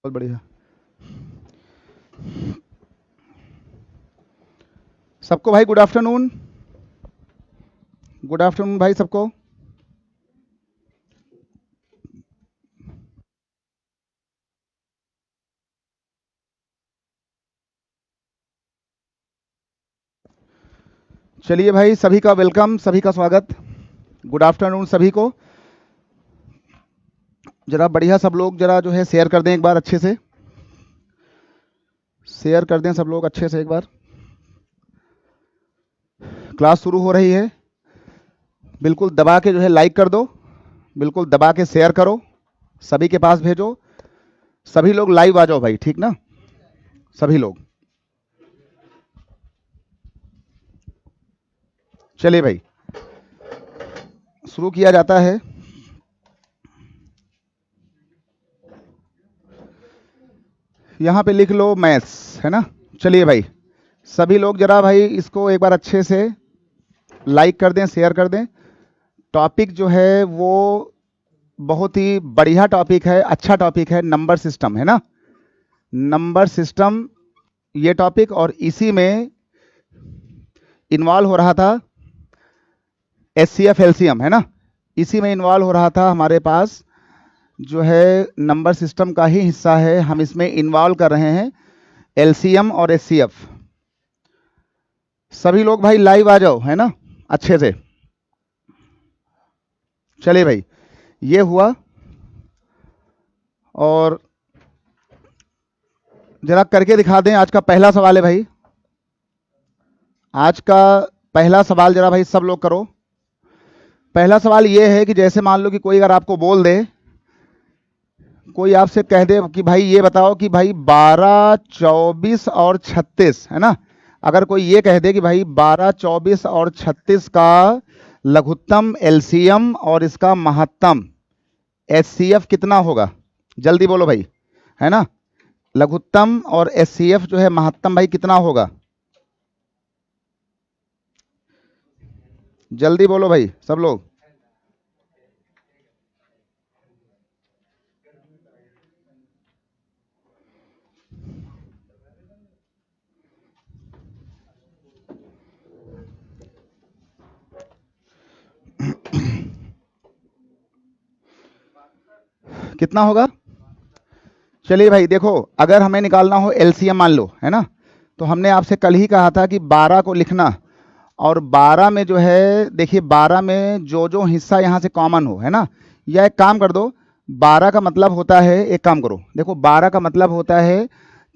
बहुत बढ़िया। सबको भाई गुड आफ्टरनून। गुड आफ्टरनून भाई सबको। चलिए भाई, सभी का वेलकम, सभी का स्वागत। गुड आफ्टरनून सभी को। जरा बढ़िया सब लोग जरा जो है शेयर कर दें एक बार अच्छे से। शेयर कर दें सब लोग अच्छे से एक बार। क्लास शुरू हो रही है। बिल्कुल दबा के जो है लाइक कर दो। बिल्कुल दबा के शेयर करो। सभी के पास भेजो। सभी लोग लाइव आ जाओ भाई, ठीक ना? सभी लोग। चलिए भाई, शुरू किया जाता है। यहाँ पे लिख लो मैथ्स, है ना? चलिए भाई, सभी लोग जरा भाई इसको एक बार अच्छे से लाइक कर दें, शेयर कर दें। टॉपिक जो है वो बहुत ही बढ़िया टॉपिक है, अच्छा टॉपिक है, नंबर सिस्टम, है ना? नंबर सिस्टम ये टॉपिक, और इसी में इन्वॉल्व हो रहा था एचसीएफ एलसीएम, है ना? इसी में इन्वॉल्व हो रहा था हमारे पास जो है नंबर सिस्टम का ही हिस्सा है। हम इसमें इन्वॉल्व कर रहे हैं एलसीएम और एचसीएफ। सभी लोग भाई लाइव आ जाओ, है ना? अच्छे से। चलिए भाई, ये हुआ। और जरा करके दिखा दें। आज का पहला सवाल है भाई। आज का पहला सवाल जरा भाई सब लोग करो। पहला सवाल ये है कि जैसे मान लो कि कोई अगर आपको बोल दे, कोई आपसे कह दे कि भाई ये बताओ कि भाई 12, 24 और 36, है ना? अगर कोई ये कह दे कि भाई 12, 24 और 36 का लघुत्तम एलसीएम और इसका महत्तम एचसीएफ कितना होगा? जल्दी बोलो भाई, है ना? लघुत्तम और एचसीएफ जो है महत्तम भाई कितना होगा? जल्दी बोलो भाई सब लोग। कितना होगा? चलिए भाई देखो, अगर हमें निकालना हो एलसीएम मान लो, है ना? तो हमने आपसे कल ही कहा था कि 12 को लिखना, और 12 में जो है देखिए 12 में जो जो हिस्सा यहाँ से कॉमन हो, है ना? या एक काम कर दो, 12 का मतलब होता है, एक काम करो देखो, 12 का मतलब होता है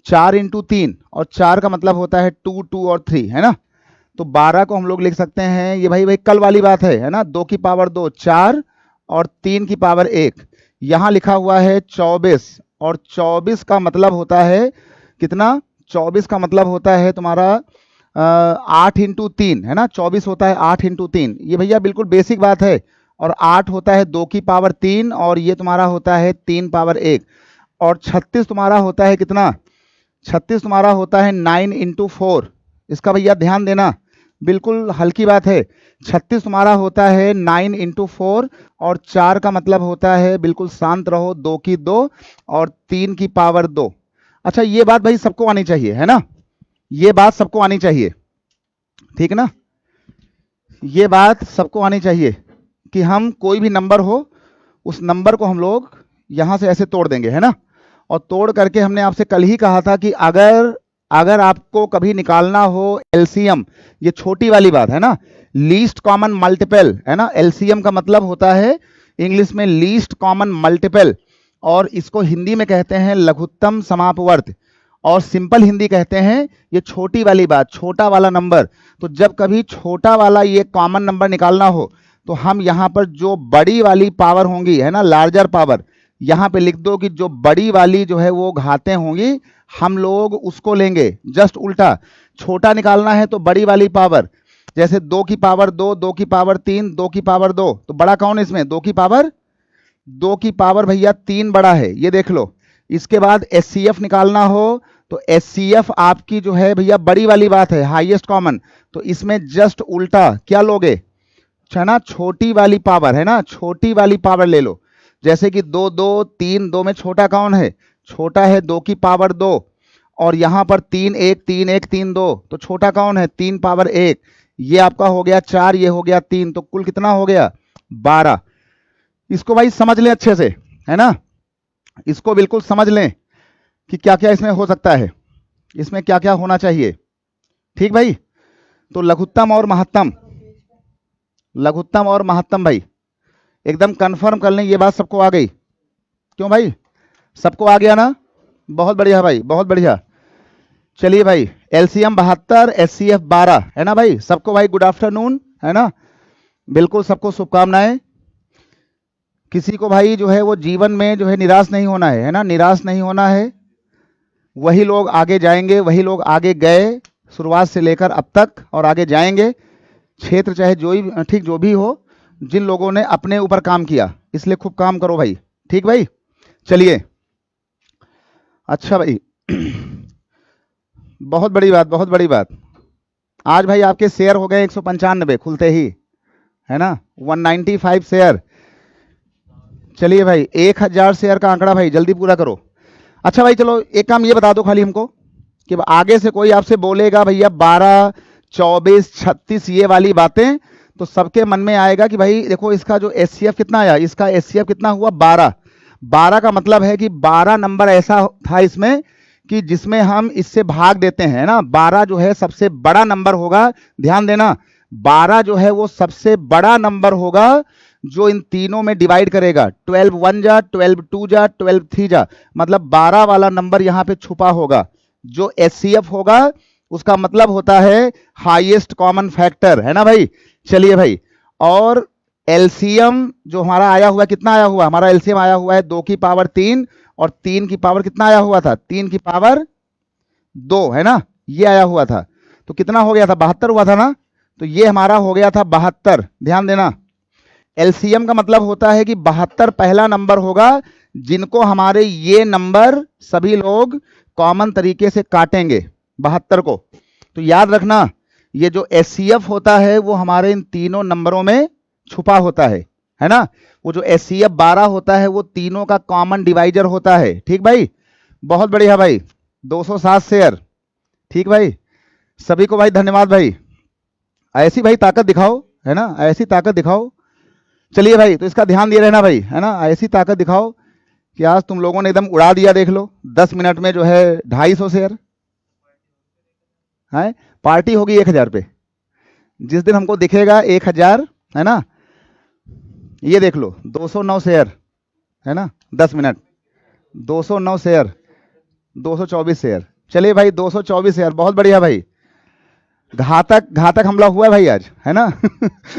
4 इंटू 3, और 4 का मतलब होता है 2, 2 और 3, है ना? तो 12 को हम लोग लिख सकते हैं, ये भाई भाई कल वाली बात है ना? 2 की पावर 2 4, और 3 की पावर 1। यहाँ लिखा हुआ है 24, और 24 का मतलब होता है कितना? 24 का मतलब होता है तुम्हारा 8 इंटू 3, है ना? 24 होता है 8 इंटू 3, ये भैया बिल्कुल बेसिक बात है। और 8 होता है 2 की पावर 3, और ये तुम्हारा होता है 3 पावर 1। और 36 तुम्हारा होता है कितना? 36 तुम्हारा होता है 9 इंटू 4। इसका भैया ध्यान देना, बिल्कुल हल्की बात है। 36 तुम्हारा होता है 9 इंटू 4, और 4 का मतलब होता है, बिल्कुल शांत रहो, 2 की 2 और 3 की पावर 2। अच्छा, ये बात भाई सबको आनी चाहिए, है ना? ये बात सबको आनी चाहिए, ठीक ना? ये बात सबको आनी चाहिए कि हम कोई भी नंबर हो, उस नंबर को हम लोग यहां से ऐसे तोड़ देंगे, है ना? और तोड़ करके हमने आपसे कल ही कहा था कि अगर अगर आपको कभी निकालना हो एलसीएम, ये छोटी वाली बात है ना, लीस्ट कॉमन मल्टीपल, है ना? एलसीएम का मतलब होता है इंग्लिश में लीस्ट कॉमन मल्टीपल, और इसको हिंदी में कहते हैं लघुत्तम समापवर्त, और सिंपल हिंदी कहते हैं ये छोटी वाली बात, छोटा वाला नंबर। तो जब कभी छोटा वाला ये कॉमन नंबर निकालना हो, तो हम यहाँ पर जो बड़ी वाली पावर होंगी, है ना, लार्जर पावर, यहाँ पे लिख दो कि जो बड़ी वाली जो है वो घातें होंगी, हम लोग उसको लेंगे। जस्ट उल्टा, छोटा निकालना है तो बड़ी वाली पावर, जैसे 2 की पावर 2, 2 की पावर 3, 2 की पावर 2, तो बड़ा कौन है इसमें? 2 की पावर, 2 की पावर भैया 3 बड़ा है, ये देख लो। इसके बाद एचसीएफ निकालना हो, तो एचसीएफ आपकी जो है भैया बड़ी वाली बात है, हाईएस्ट कॉमन, तो इसमें जस्ट उल्टा क्या लोगे? है ना, छोटी वाली पावर, है ना, छोटी वाली पावर ले लो। जैसे कि 2, 2, 3, 2 में छोटा कौन है? छोटा है 2 की पावर 2, और यहां पर 3 1 3 1 3 2, तो छोटा कौन है 3 पावर 1, ये आपका हो गया 4, ये हो गया 3, तो कुल कितना हो गया 12। इसको भाई समझ लें अच्छे से, है ना, इसको बिल्कुल समझ लें कि क्या क्या इसमें हो सकता है, इसमें क्या क्या होना चाहिए। ठीक भाई, तो लघुत्तम और महत्तम, लघुत्तम और महत्तम भाई एकदम कंफर्म कर लें, ये बात सबको आ गई? क्यों भाई, सबको आ गया ना? बहुत बढ़िया भाई, बहुत बढ़िया। चलिए भाई, एलसीएम 72, एचसीएफ 12, है ना भाई? सबको भाई गुड आफ्टरनून, है ना? बिल्कुल सबको शुभकामनाएं। किसी को भाई जो है वो जीवन में जो है निराश नहीं होना है ना, निराश नहीं होना है। वही लोग आगे जाएंगे, वही लोग आगे गए शुरुआत से लेकर अब तक, और आगे जाएंगे। क्षेत्र चाहे जो ही ठीक जो भी हो, जिन लोगों ने अपने ऊपर काम किया, इसलिए खूब काम करो भाई। ठीक भाई, चलिए। अच्छा भाई बहुत बड़ी बात, बहुत बड़ी बात। आज भाई आपके शेयर हो गए 195 खुलते ही, है ना, 195 शेयर। चलिए भाई, 1000 शेयर का आंकड़ा भाई जल्दी पूरा करो। अच्छा भाई चलो एक काम ये बता दो खाली हमको कि आगे से कोई आपसे बोलेगा भैया 12 24 36 ये वाली बातें, तो सबके मन में आएगा कि भाई देखो इसका जो एचसीएफ कितना आया, इसका एचसीएफ कितना हुआ 12। 12 का मतलब है कि 12 नंबर ऐसा था इसमें कि जिसमें हम इससे भाग देते हैं ना। 12 जो है सबसे बड़ा नंबर होगा, ध्यान देना, 12 जो है वो सबसे बड़ा नंबर होगा जो इन तीनों में डिवाइड करेगा। 12 1 जा, 12 2 जा, 12 3 जा, मतलब 12 वाला नंबर यहां पे छुपा होगा। जो एचसीएफ होगा उसका मतलब होता है हाईएस्ट कॉमन फैक्टर, है ना भाई? चलिए भाई, और एलसीएम जो हमारा आया हुआ, कितना आया हुआ हमारा एलसीएम आया हुआ है 2 की पावर 3, और 3 की पावर कितना आया हुआ था 3 की पावर 2, है ना, ये आया हुआ था। तो कितना हो गया था 72 हुआ था ना, तो ये हमारा हो गया था 72। ध्यान देना, एलसीएम का मतलब होता है कि 72 पहला नंबर होगा जिनको हमारे ये नंबर सभी लोग कॉमन तरीके से काटेंगे 72 को। तो याद रखना, ये जो एचसीएफ होता है वो हमारे इन तीनों नंबरों में छुपा होता है ना। वो जो एचसीएफ 12 होता है वो तीनों का कॉमन डिवाइजर होता है। ठीक भाई, बहुत बढ़िया भाई, 207 शेयर। ठीक भाई, सभी को भाई धन्यवाद भाई, ऐसी भाई ताकत दिखाओ, है ना, ऐसी ताकत दिखाओ। चलिए भाई, तो इसका ध्यान दिए रहना भाई, है ना, ऐसी ताकत दिखाओ कि आज तुम लोगों ने एकदम उड़ा दिया। देख लो 10 मिनट में जो है 250 शेयर है। पार्टी होगी 1000 पे, जिस दिन हमको दिखेगा 1000, है ना। ये देख लो 209 शेयर, है ना, 10 मिनट 209 शेयर, 224 शेयर। चलिए भाई 224 शेयर, बहुत बढ़िया भाई, घातक घातक हमला हुआ है भाई आज, है ना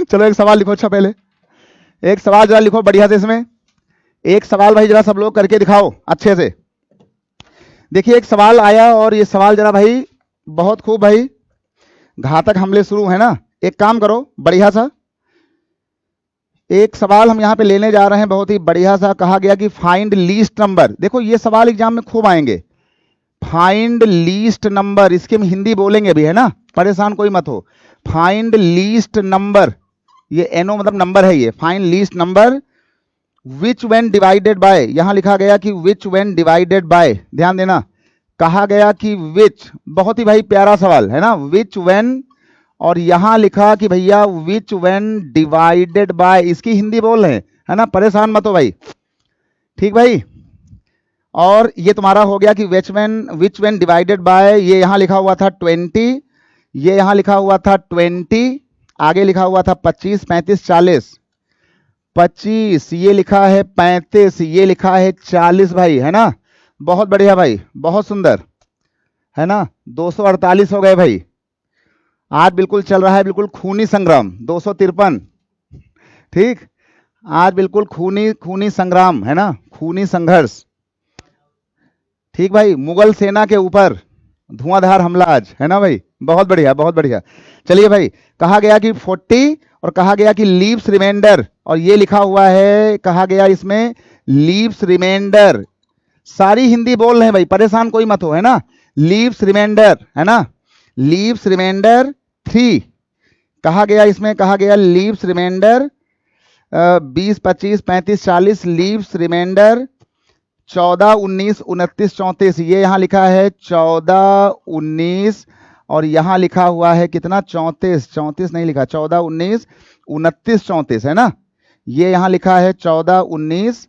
चलो एक सवाल लिखो। अच्छा पहले एक सवाल जरा लिखो बढ़िया से, इसमें एक सवाल भाई जरा सब लोग करके दिखाओ अच्छे से। देखिए एक सवाल आया, और ये सवाल जरा भाई बहुत खूब भाई, घातक हमले शुरू, है ना। एक काम करो बढ़िया सा, एक सवाल हम यहां पे लेने जा रहे हैं बहुत ही बढ़िया सा। कहा गया कि फाइंड लीस्ट नंबर। देखो ये सवाल एग्जाम में खूब आएंगे, फाइंड लीस्ट नंबर, इसके हम हिंदी बोलेंगे भी, है ना, परेशान कोई मत हो। फाइंड लीस्ट नंबर, ये एनो मतलब नंबर है, ये find least number which when divided bye, यहां लिखा गया कि विच व्हेन डिवाइडेड बाय, ध्यान देना, कहा गया कि विच, बहुत ही भाई प्यारा सवाल, है ना, विच व्हेन, और यहां लिखा कि भैया विच व्हेन डिवाइडेड बाय, इसकी हिंदी बोल रहे हैं, है ना, परेशान मत हो भाई। ठीक भाई, और ये तुम्हारा हो गया कि विच व्हेन डिवाइडेड बाय, ये यहां लिखा हुआ था 20, ये यहां लिखा हुआ था 20, आगे लिखा हुआ था 25 35 40, 25, ये लिखा है 35, ये लिखा है 40 भाई, है ना, बहुत बढ़िया भाई, बहुत सुंदर, है ना। 248 हो गए भाई, आज बिल्कुल चल रहा है बिल्कुल खूनी संग्राम। 253, ठीक, आज बिल्कुल खूनी खूनी संग्राम, है ना, खूनी संघर्ष। ठीक भाई, मुगल सेना के ऊपर धुआंधार हमला आज, है ना भाई, बहुत बढ़िया बहुत बढ़िया। चलिए भाई, कहा गया कि 40, और कहा गया कि लीव्स रिमाइंडर, और ये लिखा हुआ है, कहा गया इसमें लीव्स रिमाइंडर, सारी हिंदी बोल रहे हैं भाई, परेशान कोई मत हो, है ना। लीव्स रिमाइंडर, है ना, लीव्स रिमाइंडर 3 कहा गया, इसमें कहा गया लीव्स रिमाइंडर 20 25 35 40, लीव्स रिमाइंडर 14, 19, 29, 34, ये यहाँ लिखा है 14, 19 और यहाँ लिखा हुआ है कितना 34, 34 नहीं लिखा, 14, 19, 29, 34 है ना। ये यहाँ लिखा है 14, 19,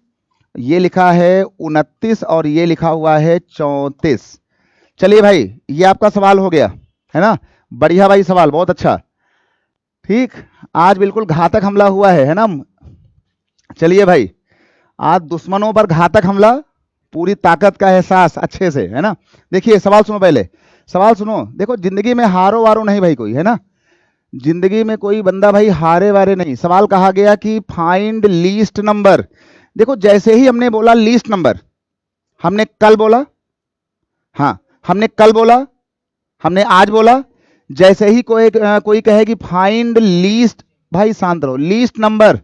ये लिखा है 29 और ये लिखा हुआ है 34। चलिए भाई, ये आपका सवाल हो गया है ना। बढ़िया भाई, सवाल बहुत अच्छा। ठीक, आज बिल्कुल घातक हमला हुआ है ना। चलिए भाई, आज दुश्मनों पर घातक हमला, पूरी ताकत का एहसास अच्छे से, है ना। देखिए सवाल सुनो, पहले सवाल सुनो। देखो, जिंदगी में हारो वारो नहीं भाई कोई, है ना। जिंदगी में कोई बंदा भाई हारे वारे नहीं। सवाल कहा गया कि फाइंड लीस्ट नंबर। देखो, जैसे ही हमने बोला लीस्ट नंबर, हमने कल बोला, हाँ हमने कल बोला, हमने आज बोला, जैसे ही कोई कहे कि फाइंड लीस्ट, भाई शांत रहो, least number,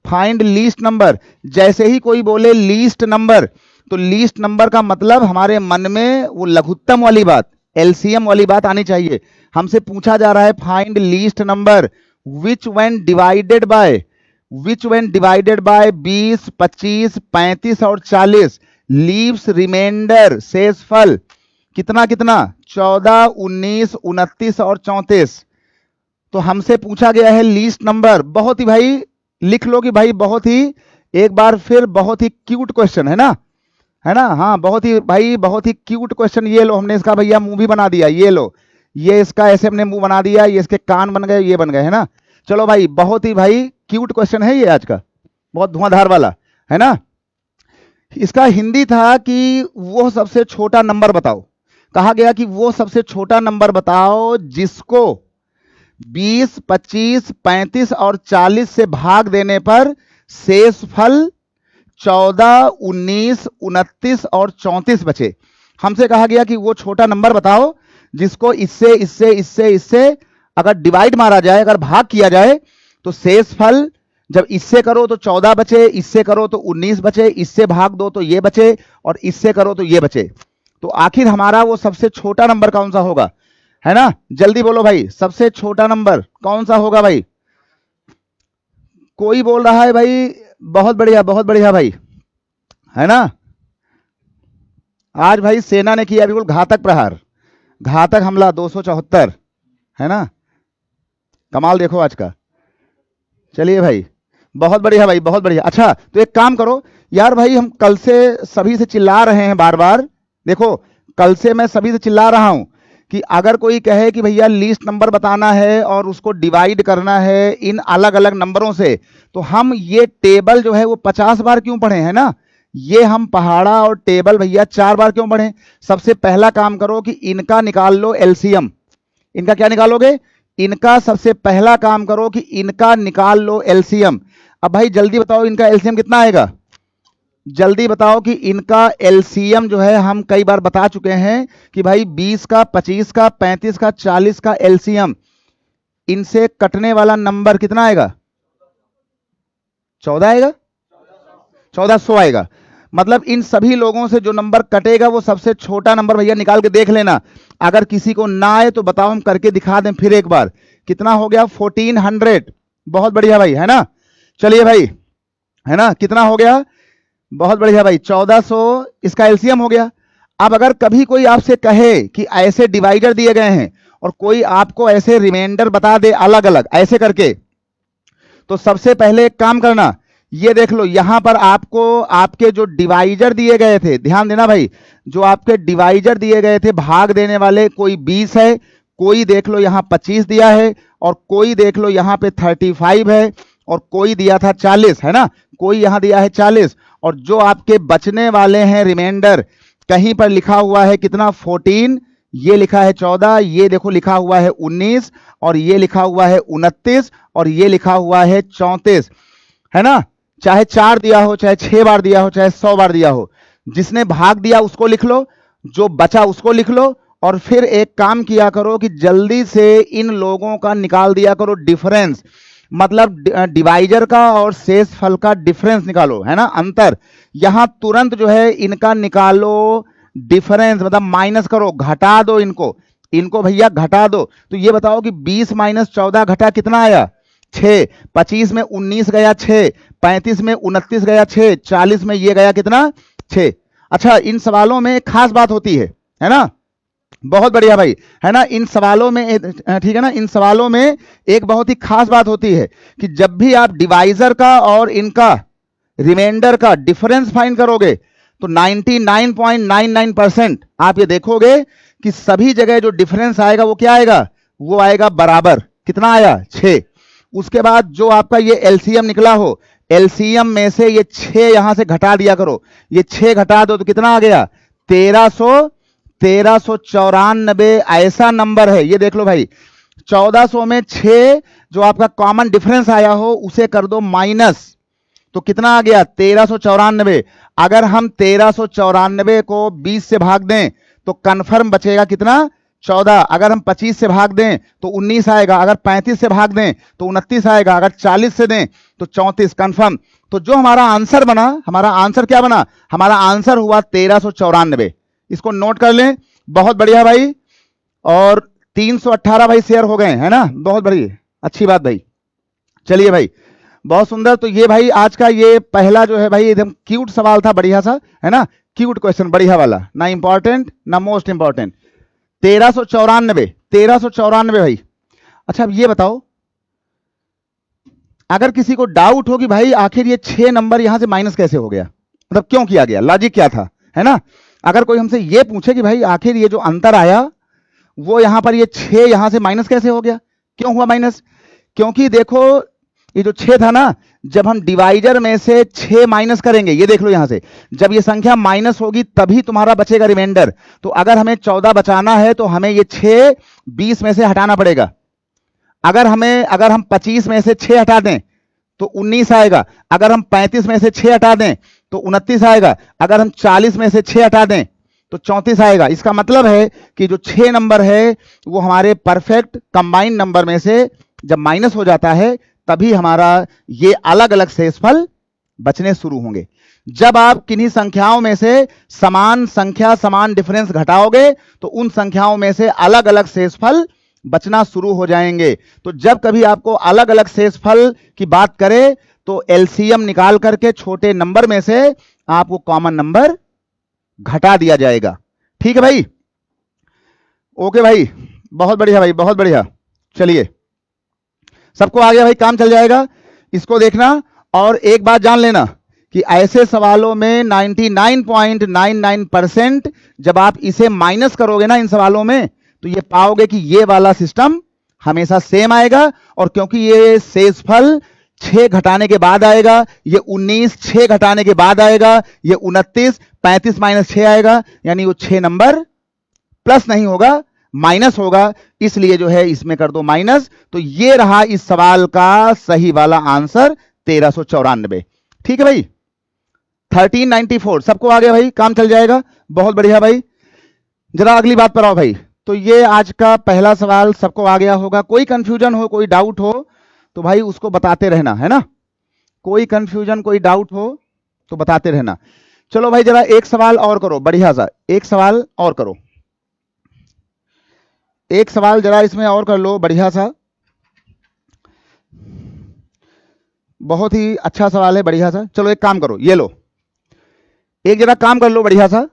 find least number, जैसे ही कोई बोले लीस्ट नंबर, तो लीस्ट नंबर का मतलब हमारे मन में वो लघुत्तम वाली बात, एलसीएम वाली बात आनी चाहिए। हमसे पूछा जा रहा है find least number which when divided bye, which when divided bye 20, 25, 35 और 40 लीव्स रिमाइंडर, शेषफल कितना कितना 14, 19, 29 और 34। तो हमसे पूछा गया है लीस्ट नंबर। बहुत ही भाई लिख लो कि भाई बहुत ही, एक बार फिर बहुत ही क्यूट क्वेश्चन है ना, है ना। हाँ बहुत ही भाई, बहुत ही क्यूट क्वेश्चन। ये लो, हमने इसका भैया मुंह भी बना दिया, ये लो, ये इसका ऐसे हमने मुंह बना दिया, ये इसके कान बन गए, ये बन गए, है ना। चलो भाई, बहुत ही भाई क्यूट क्वेश्चन है ये आज का, बहुत धुआंधार वाला, है ना। इसका हिंदी था कि वो सबसे छोटा नंबर बताओ। कहा गया कि वो सबसे छोटा नंबर बताओ जिसको 20, 25, 35 और 40 से भाग देने पर शेषफल 14, 19, 29 और 34 बचे। हमसे कहा गया कि वो छोटा नंबर बताओ जिसको इससे इससे इससे इससे अगर डिवाइड मारा जाए, अगर भाग किया जाए, तो शेषफल जब इससे करो तो 14 बचे, इससे करो तो 19 बचे, इससे भाग दो तो ये बचे, और इससे करो तो ये बचे। तो आखिर हमारा वो सबसे छोटा नंबर कौन सा होगा, है ना। जल्दी बोलो भाई, सबसे छोटा नंबर कौन सा होगा भाई। कोई बोल रहा है भाई, बहुत बढ़िया भाई, है ना। आज भाई सेना ने किया बिल्कुल घातक प्रहार, घातक हमला 274, है ना। कमाल देखो आज का। चलिए भाई, बहुत बढ़िया भाई, बहुत बढ़िया। अच्छा, तो एक काम करो यार भाई, हम कल से सभी से चिल्ला रहे हैं बार बार। देखो, कल से मैं सभी से चिल्ला रहा हूं कि अगर कोई कहे कि भैया लीस्ट नंबर बताना है और उसको डिवाइड करना है इन अलग अलग नंबरों से, तो हम ये टेबल जो है वो 50 बार क्यों पढ़े, है ना। ये हम पहाड़ा और टेबल भैया 4 बार क्यों पढ़े। सबसे पहला काम करो कि इनका निकाल लो एलसीएम। इनका क्या निकालोगे, इनका सबसे पहला काम करो कि इनका निकाल लो एलसीएम। अब भाई जल्दी बताओ, इनका एलसीएम कितना आएगा। जल्दी बताओ कि इनका एलसीएम जो है, हम कई बार बता चुके हैं कि भाई 20 का, 25 का, 35 का, 40 का एलसीएम, इनसे कटने वाला नंबर कितना आएगा, 14 आएगा, 1400 आएगा। मतलब इन सभी लोगों से जो नंबर कटेगा वो सबसे छोटा नंबर भैया निकाल के देख लेना। अगर किसी को ना आए तो बताओ, हम करके दिखा दें फिर एक बार। कितना हो गया, 1400। बहुत बढ़िया भाई, है ना। चलिए भाई, है ना, कितना हो गया, बहुत बढ़िया भाई, 1400 इसका एलसीएम हो गया। अब अगर कभी कोई आपसे कहे कि ऐसे डिवाइडर दिए गए हैं और कोई आपको ऐसे रिमाइंडर बता दे अलग अलग ऐसे करके, तो सबसे पहले एक काम करना, ये देख लो यहां पर आपको आपके जो डिवाइजर दिए गए थे, ध्यान देना भाई, जो आपके डिवाइजर दिए गए थे भाग देने वाले, कोई 20 है, कोई देख लो यहां 25 दिया है, और कोई देख लो यहां पे 35 है, और कोई दिया था 40, है ना, कोई यहां दिया है 40। और जो आपके बचने वाले हैं रिमाइंडर, कहीं पर लिखा हुआ है कितना 14, ये लिखा है 14, ये देखो लिखा हुआ है 19, और ये लिखा हुआ है 29, और ये लिखा हुआ है 34, है ना। चाहे 4 दिया हो, चाहे 6 बार दिया हो, चाहे 100 बार दिया हो, जिसने भाग दिया उसको लिख लो, जो बचा उसको लिख लो, और फिर एक काम किया करो कि जल्दी से इन लोगों का निकाल दिया करो डिफरेंस। मतलब डिवाइजर का और शेषफल का डिफरेंस निकालो, है ना, अंतर। यहां तुरंत जो है इनका निकालो डिफरेंस, मतलब माइनस करो, घटा दो इनको भैया घटा दो। तो ये बताओ कि 20 माइनस 14 घटा कितना आया, 6। 25 में 19 गया 6, 35 में 29 गया 6, 40 में ये गया कितना 6। अच्छा, इन सवालों में एक खास बात होती है ना, बहुत बढ़िया भाई, है ना, इन सवालों में ठीक है ना, इन सवालों में एक बहुत ही खास बात होती है कि जब भी आप डिवाइजर का और इनका रिमाइंडर का डिफरेंस फाइंड करोगे तो 99.99% आप ये देखोगे कि सभी जगह जो डिफरेंस आएगा वो क्या आएगा, वो आएगा बराबर। कितना आया, 6। उसके बाद जो आपका ये एलसीएम निकला हो, एलसीएम में से ये 6 यहां से घटा दिया करो, ये 6 घटा दो तो कितना आ गया, 1394 ऐसा नंबर है, ये देख लो भाई। 1400 में 6 जो आपका कॉमन डिफरेंस आया हो उसे कर दो माइनस, तो कितना आ गया, 1394। अगर हम 1394 को 20 से भाग दें तो कंफर्म बचेगा कितना, 14। अगर हम 25 से भाग दें तो 19 आएगा, अगर 35 से भाग दें तो 29 आएगा, अगर 40 से दें तो 34 कंफर्म। तो जो हमारा आंसर बना, हमारा आंसर क्या बना, हमारा आंसर हुआ 1394। इसको नोट कर लें, बहुत बढ़िया भाई। और 318 भाई शेयर हो गए, है ना, बहुत बढ़िया, अच्छी बात भाई। चलिए भाई, बहुत सुंदर। तो ये भाई आज का ये पहला जो है भाई एकदम क्यूट सवाल था, बढ़िया सा, है ना, क्यूट क्वेश्चन, बढ़िया वाला, ना इंपॉर्टेंट ना मोस्ट इंपॉर्टेंट। 1394 भाई। अच्छा, अब ये बताओ, अगर किसी को डाउट हो कि भाई आखिर ये 6 नंबर यहां से माइनस कैसे हो गया, मतलब क्यों किया गया, लॉजिक क्या था, है ना, अगर कोई हमसे ये पूछे कि भाई आखिर ये जो अंतर आया वो यहां पर ये 6 यहां से माइनस कैसे हो गया, क्यों हुआ माइनस, क्योंकि देखो ये जो 6 था ना, जब हम डिवाइडर में से 6 माइनस करेंगे, ये देख लो यहां से, जब ये संख्या माइनस होगी तभी तुम्हारा बचेगा रिमाइंडर। तो अगर हमें 14 बचाना है तो हमें ये 6 20 में से हटाना पड़ेगा। अगर हम 25 में से 6 हटा दें तो 19 आएगा, अगर हम 35 में से 6 हटा दें तो 29 आएगा, अगर हम 40 में से 6 हटा दें तो 34 आएगा। इसका मतलब है कि जो 6 नंबर है वो हमारे परफेक्ट कंबाइंड नंबर में से जब माइनस हो जाता है तभी हमारा ये अलग अलग शेषफल बचने शुरू होंगे। जब आप किन्हीं संख्याओं में से समान संख्या समान डिफरेंस घटाओगे तो उन संख्याओं में से अलग अलग शेषफल बचना शुरू हो जाएंगे। तो जब कभी आपको अलग अलग शेषफल की बात करे तो एलसीएम निकाल करके छोटे नंबर में से आपको कॉमन नंबर घटा दिया जाएगा। ठीक है भाई, ओके भाई, बहुत बढ़िया भाई, बहुत बढ़िया। चलिए, सबको आ गया भाई, काम चल जाएगा। इसको देखना और एक बात जान लेना कि ऐसे सवालों में 99.99% जब आप इसे माइनस करोगे ना इन सवालों में तो ये पाओगे कि ये वाला सिस्टम हमेशा सेम आएगा। और क्योंकि ये शेषफल 6 घटाने के बाद आएगा, ये 19 6 घटाने के बाद आएगा, ये 29 35 माइनस 6 आएगा, यानी वो 6 नंबर प्लस नहीं होगा, माइनस होगा, इसलिए जो है इसमें कर दो माइनस। तो ये रहा इस सवाल का सही वाला आंसर 1394। ठीक है भाई, 1394 सबको आ गया भाई, काम चल जाएगा, बहुत बढ़िया भाई। जरा अगली बात पर आओ भाई। तो ये आज का पहला सवाल सबको आ गया होगा। कोई कंफ्यूजन हो, कोई डाउट हो तो भाई उसको बताते रहना, है ना, कोई कंफ्यूजन कोई डाउट हो तो बताते रहना। चलो भाई, जरा एक सवाल और करो, बढ़िया सा एक सवाल और करो, एक सवाल जरा इसमें और कर लो, बढ़िया सा, बहुत ही अच्छा सवाल है, बढ़िया सा। चलो एक काम करो, ये लो, एक जरा काम कर लो, बढ़िया सा,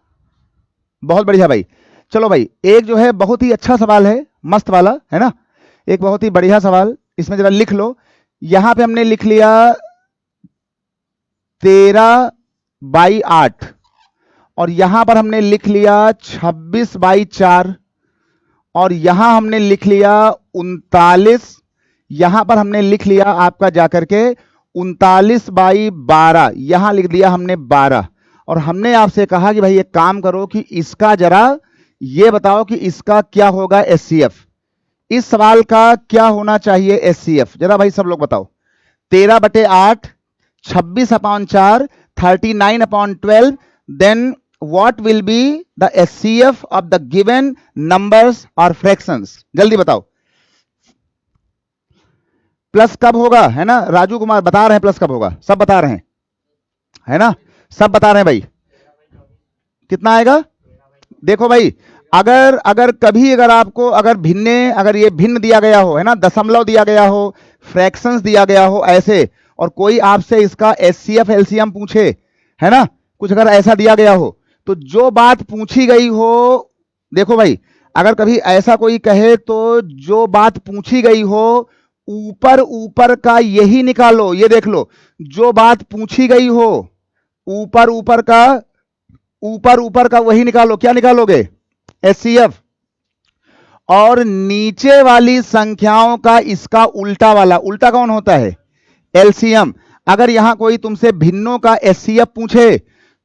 बहुत बढ़िया भाई। चलो भाई, एक जो है बहुत ही अच्छा सवाल है, मस्त वाला, है ना, एक बहुत ही बढ़िया सवाल, इसमें जरा लिख लो। यहां पे हमने लिख लिया 13/8 और यहां पर हमने लिख लिया 26/4 और यहां हमने लिख लिया 39, यहां पर हमने लिख लिया आपका जाकर के 39/12, यहां लिख दिया हमने 12। और हमने आपसे कहा कि भाई एक काम करो कि इसका जरा ये बताओ कि इसका क्या होगा एचसीएफ, इस सवाल का क्या होना चाहिए एचसीएफ, जरा भाई सब लोग बताओ। 13/8, 26/4, 39/12, then what will be the HCF of the given numbers or fractions, जल्दी बताओ। प्लस कब होगा, है ना, राजू कुमार बता रहे हैं प्लस कब होगा, सब बता रहे हैं, है ना, सब बता रहे हैं भाई। कितना आएगा, देखो भाई, अगर कभी अगर आपको अगर ये भिन्न दिया गया हो, है ना, दशमलव दिया गया हो, फ्रैक्शंस दिया गया हो ऐसे, और कोई आपसे इसका एचसीएफ एलसीएम पूछे, है ना, कुछ अगर ऐसा दिया गया हो तो जो बात पूछी गई हो, देखो भाई, अगर कभी ऐसा कोई कहे तो जो बात पूछी गई हो ऊपर ऊपर का यही निकालो। ये देख लो, जो बात पूछी गई हो ऊपर ऊपर का वही निकालो। क्या निकालोगे? एचसीएफ। और नीचे वाली संख्याओं का इसका उल्टा वाला, उल्टा कौन होता है? एलसीएम। अगर यहां कोई तुमसे भिन्नों का एचसीएफ पूछे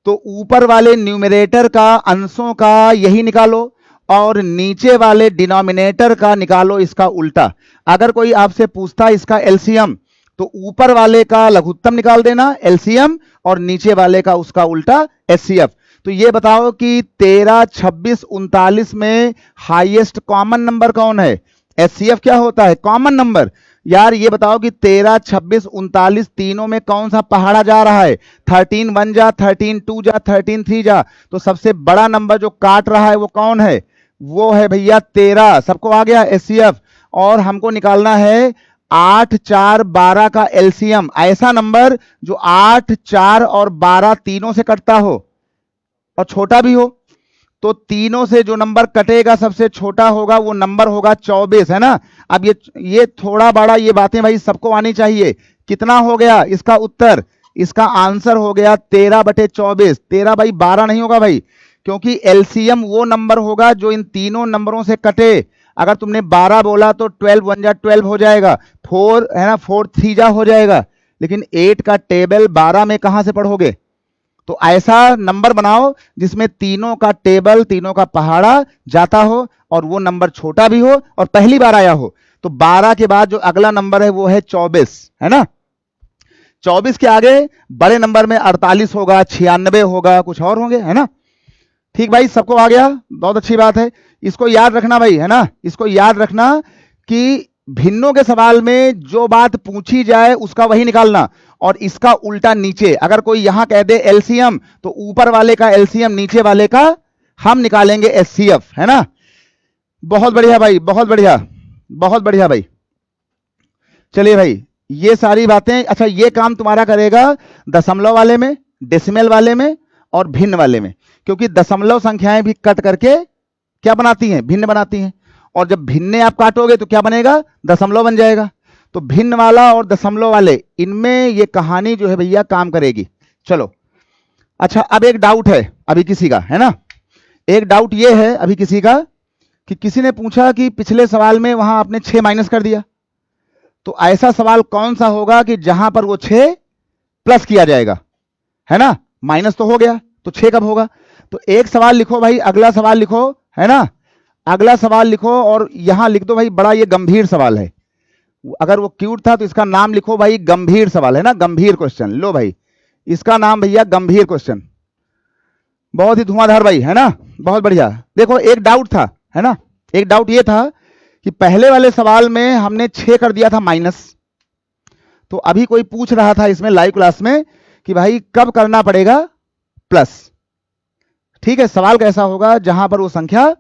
तो ऊपर वाले न्यूमरेटर का, अंशों का यही निकालो और नीचे वाले डिनोमिनेटर का निकालो इसका उल्टा। अगर कोई आपसे पूछता इसका एलसीएम तो ऊपर वाले का लघुत्तम निकाल देना एलसीएम और नीचे वाले का उसका उल्टा एचसीएफ। तो ये बताओ कि 13, 26, 39 में हाईएस्ट कॉमन नंबर कौन है? एचसीएफ क्या होता है? Common number. यार ये बताओ कि 13, 26, 39 तीनों में कौन सा पहाड़ा जा रहा है? 13 1 जा, 13 2 जा, 13 3 जा। तो सबसे बड़ा नंबर जो काट रहा है वो कौन है? वो है भैया 13। सबको आ गया एचसीएफ। और हमको निकालना है 8, 4, 12 का एलसीएम। ऐसा नंबर जो 8, 4 और 12 तीनों से कटता हो और छोटा भी हो। तो तीनों से जो नंबर कटेगा सबसे छोटा होगा, वो नंबर होगा 24, है ना। अब ये थोड़ा बड़ा, ये बातें भाई सबको आनी चाहिए। कितना हो गया इसका उत्तर? इसका आंसर हो गया 13/24। 13 भाई 12 नहीं होगा भाई, क्योंकि एलसीएम वो नंबर होगा जो इन तीनों नंबरों से कटे। अगर तुमने 12 बोला तो 12 1 जा 12 हो जाएगा, 4 है ना, 4 3 जा हो जाएगा। लेकिन 8 का टेबल 12 में कहां से पढ़ोगे? तो ऐसा नंबर बनाओ जिसमें तीनों का टेबल, तीनों का पहाड़ा जाता हो और वो नंबर छोटा भी हो और पहली बार आया हो। तो 12 के बाद जो अगला नंबर है वो है 24, है ना। 24 के आगे बड़े नंबर में 48 होगा, 96 होगा, कुछ और होंगे, है ना। ठीक भाई, सबको आ गया? बहुत अच्छी बात है। इसको याद रखना भाई, है ना। इसको याद रखना कि भिन्नों के सवाल में जो बात पूछी जाए उसका वही निकालना और इसका उल्टा नीचे। अगर कोई यहां कह दे एलसीएम तो ऊपर वाले का एलसीएम, नीचे वाले का हम निकालेंगे एचसीएफ, है ना। बहुत बढ़िया भाई, बहुत बढ़िया, बहुत बढ़िया भाई। चलिए भाई, ये सारी बातें, अच्छा ये काम तुम्हारा करेगा दशमलव वाले में, डेसिमल वाले में और भिन्न वाले में, क्योंकि दशमलव संख्याएं भी कट करके क्या बनाती हैं? भिन्न बनाती हैं। और जब भिन्न आप काटोगे तो क्या बनेगा? दशमलव बन जाएगा। तो भिन्न वाला और दशमलव वाले, इनमें ये कहानी जो है भैया काम करेगी। चलो, अच्छा अब एक डाउट है अभी किसी का, है ना। एक डाउट ये है अभी किसी का कि किसी ने पूछा कि पिछले सवाल में वहां आपने 6 माइनस कर दिया, तो ऐसा सवाल कौन सा होगा कि जहां पर वो 6 प्लस किया जाएगा, है ना। माइनस तो हो गया, तो 6 कब होगा? तो एक सवाल लिखो भाई, अगला सवाल लिखो, है ना। अगला सवाल लिखो और यहां लिख दो भाई, बड़ा ये गंभीर सवाल है। अगर वो क्यूट था तो इसका नाम लिखो भाई गंभीर सवाल, है ना, गंभीर क्वेश्चन। लो भाई, इसका नाम भैया गंभीर क्वेश्चन। बहुत ही धुआंधार भाई, है ना, बहुत बढ़िया। देखो एक डाउट था, है ना, एक डाउट ये था कि पहले वाले सवाल में हमने 6 कर दिया था माइनस। तो अभी कोई पूछ रहा था इसमें लाइव क्लास में कि भाई कब करना पड़ेगा प्लस। ठीक है, सवाल कैसा होगा? जहां पर वो संख्या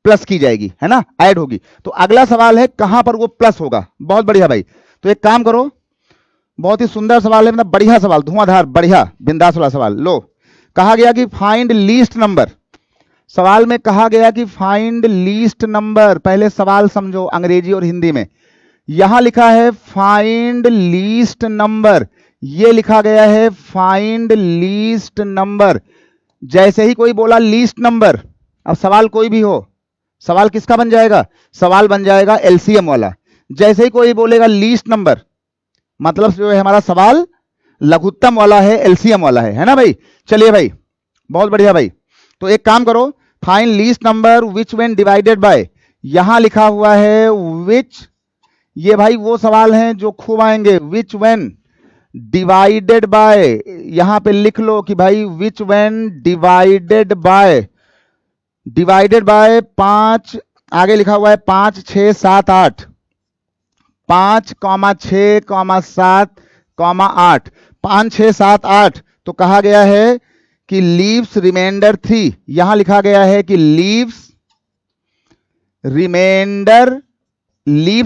प्लस की जाएगी, है ना, ऐड होगी। तो अगला सवाल है कहां पर वो प्लस होगा। बहुत बढ़िया भाई, तो एक काम करो, बहुत ही सुंदर सवाल है, मतलब बढ़िया सवाल, धुआंधार, बढ़िया, बिंदास वाला सवाल। लो, कहा गया कि फाइंड लीस्ट नंबर। सवाल में कहा गया कि फाइंड लीस्ट नंबर। पहले सवाल समझो अंग्रेजी और हिंदी में। यहां लिखा है फाइंड लीस्ट नंबर, ये लिखा गया है फाइंड लीस्ट नंबर। जैसे ही कोई बोला लीस्ट नंबर, अब सवाल कोई भी हो, सवाल किसका बन जाएगा? सवाल बन जाएगा एलसीएम वाला। जैसे ही कोई बोलेगा लीस्ट नंबर, मतलब जो है हमारा सवाल लघुत्तम वाला है, एलसीएम वाला है ना भाई। चलिए भाई, बहुत बढ़िया भाई। तो एक काम करो, find least number which when divided bye. यहां लिखा हुआ है विच, ये भाई वो सवाल हैं जो खूब आएंगे। विच व्हेन डिवाइडेड बाय, यहां पे लिख लो कि भाई विच when divided bye, divided by 5, आगे लिखा हुआ है 5, 6, 7, 8, 5, 6, 7, 8, 5, 6, 7, 8। तो कहा गया है कि लीव्स रिमाइंडर 3, यहां लिखा गया है कि लीव्स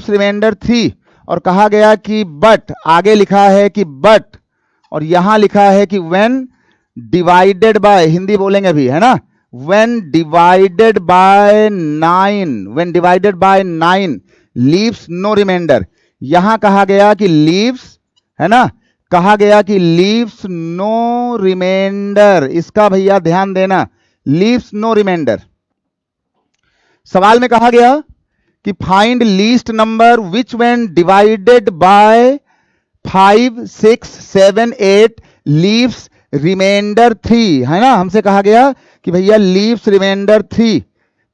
रिमाइंडर 3, और कहा गया कि बट, आगे लिखा है कि बट, और यहां लिखा है कि व्हेन डिवाइडेड बाय, हिंदी बोलेंगे अभी, है ना, when divided by 9, when divided by 9 leaves no remainder. यहां कहा गया कि लीव्स, है ना, कहा गया कि लीव्स नो रिमाइंडर, इसका भैया ध्यान देना, लीव्स नो रिमाइंडर। सवाल में कहा गया कि find least number which when divided by 5, 6, 7, 8 leaves remainder 3, है ना, हमसे कहा गया कि भैया लीव्स रिमाइंडर 3,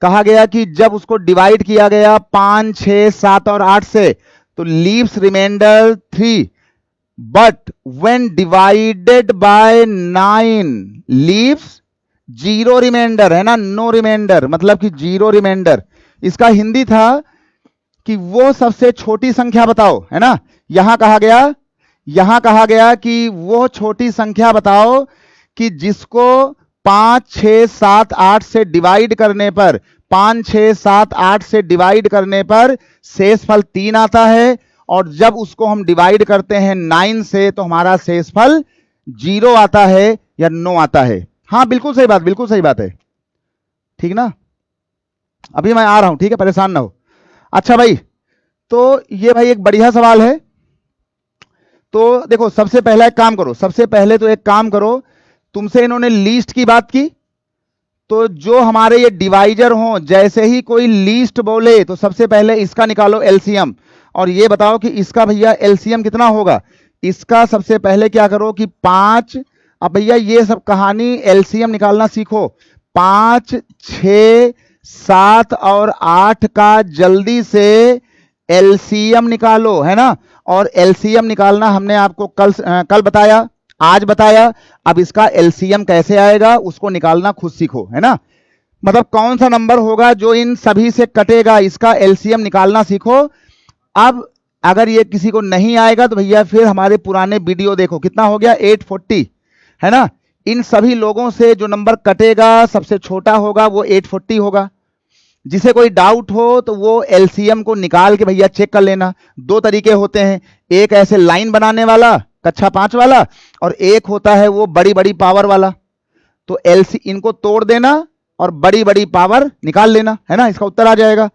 कहा गया कि जब उसको डिवाइड किया गया 5, 6, 7 और 8 से, तो leaves remainder 3, but when divided by 9 leaves 0 remainder, है ना, नो रिमाइंडर, मतलब कि 0 रिमाइंडर। इसका हिंदी था कि वो सबसे छोटी संख्या बताओ, है ना, यहां कहा गया कि वो छोटी संख्या बताओ कि जिसको 5, 6, 7, 8 से डिवाइड करने पर, 5, 6, 7, 8 से डिवाइड करने पर शेषफल 3 आता है, और जब उसको हम डिवाइड करते हैं 9 से तो हमारा शेषफल 0 आता है या 9 आता है। हाँ बिल्कुल सही बात, बिल्कुल सही बात है, ठीक ना, अभी मैं आ रहा हूं, ठीक है, परेशान ना हो। अच्छा भाई, तो ये भाई एक बढ़िया सवाल है। तो देखो सबसे पहला एक काम करो, सबसे पहले तो एक काम करो, तुमसे इन्होंने लीस्ट की बात की, तो जो हमारे ये डिवाइजर हों, जैसे ही कोई लीस्ट बोले तो सबसे पहले इसका निकालो एलसीएम, और ये बताओ कि इसका भैया एलसीएम कितना होगा। इसका सबसे पहले क्या करो कि 5, अब भैया ये सब कहानी एलसीएम निकालना सीखो, 5, 6, 7 और 8 का जल्दी से एलसीएम निकालो, है ना, और एलसीएम निकालना हमने आपको कल बताया, आज बताया, अब इसका एलसीएम कैसे आएगा उसको निकालना खुद सीखो, है ना, मतलब कौन सा नंबर होगा जो इन सभी से कटेगा, इसका एलसीएम निकालना सीखो। अब अगर ये किसी को नहीं आएगा तो भैया फिर हमारे पुराने वीडियो देखो, कितना हो गया 840, है ना, इन सभी लोगों से जो नंबर कटेगा सबसे छोटा होगा वो 840 होगा। जिसे कोई डाउट हो तो वो एलसीएम को निकाल के भैया चेक कर लेना। दो तरीके होते हैं, एक ऐसे लाइन बनाने वाला कक्षा 5 वाला, और एक होता है वो बड़ी बड़ी पावर वाला। तो एलसी इनको तोड़ देना और बड़ी बड़ी पावर निकाल लेना, है ना, इसका उत्तर आ जाएगा।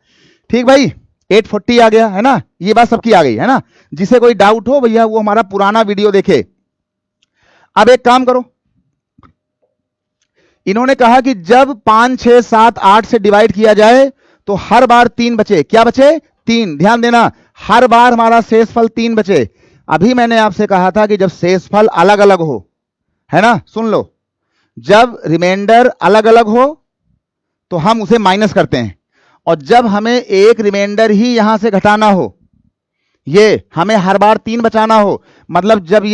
ठीक भाई, 840 आ गया, है ना, ये बात सबकी आ गई, है ना। जिसे कोई डाउट हो भैया वो हमारा पुराना वीडियो देखे। अब एक काम करो, इन्होंने कहा कि जब 5, 6, 7, 8 से डिवाइड किया जाए तो हर बार 3 बचे, क्या बचे 3, ध्यान देना, हर बार हमारा शेषफल 3 बचे। अभी मैंने आपसे कहा था कि जब शेषफल अलग अलग हो, है ना, सुन लो, जब रिमाइंडर अलग अलग हो तो हम उसे माइनस करते हैं, और जब हमें एक रिमाइंडर ही यहां से घटाना हो, ये हमें हर बार 3 बचाना हो, मतलब जब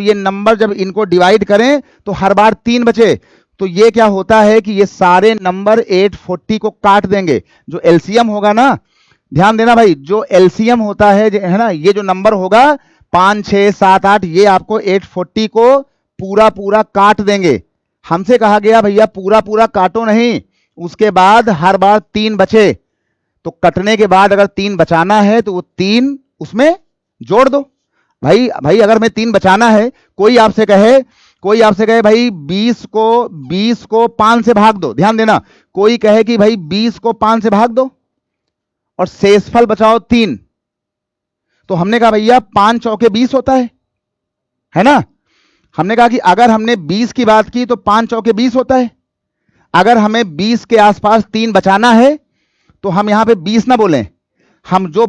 ये नंबर जब इनको डिवाइड करें तो हर बार 3 बचे, तो ये क्या होता है कि ये सारे नंबर 840 को काट देंगे। जो एलसीएम होगा ना, ध्यान देना भाई, जो एलसीएम होता है ना, ये जो नंबर होगा 5, 6, 7, 8, ये आपको 840 को पूरा पूरा काट देंगे। हमसे कहा गया भैया पूरा पूरा काटो नहीं, उसके बाद हर बार 3 बचे, तो कटने के बाद अगर 3 बचाना है तो वो 3 उसमें जोड़ दो। भाई अगर मैं 3 बचाना है, कोई आपसे कहे भाई 20 को 5 से भाग दो, ध्यान देना, कोई कहे कि भाई 20 को 5 से भाग दो और शेषफल बचाओ 3, तो हमने कहा भैया 5 चौके 20 होता है ना। हमने कहा कि अगर हमने 20 की बात की तो 5 चौके 20 होता है। अगर हमें 20 के आसपास 3 बचाना है तो हम यहां पे 20 ना बोलें, हम जो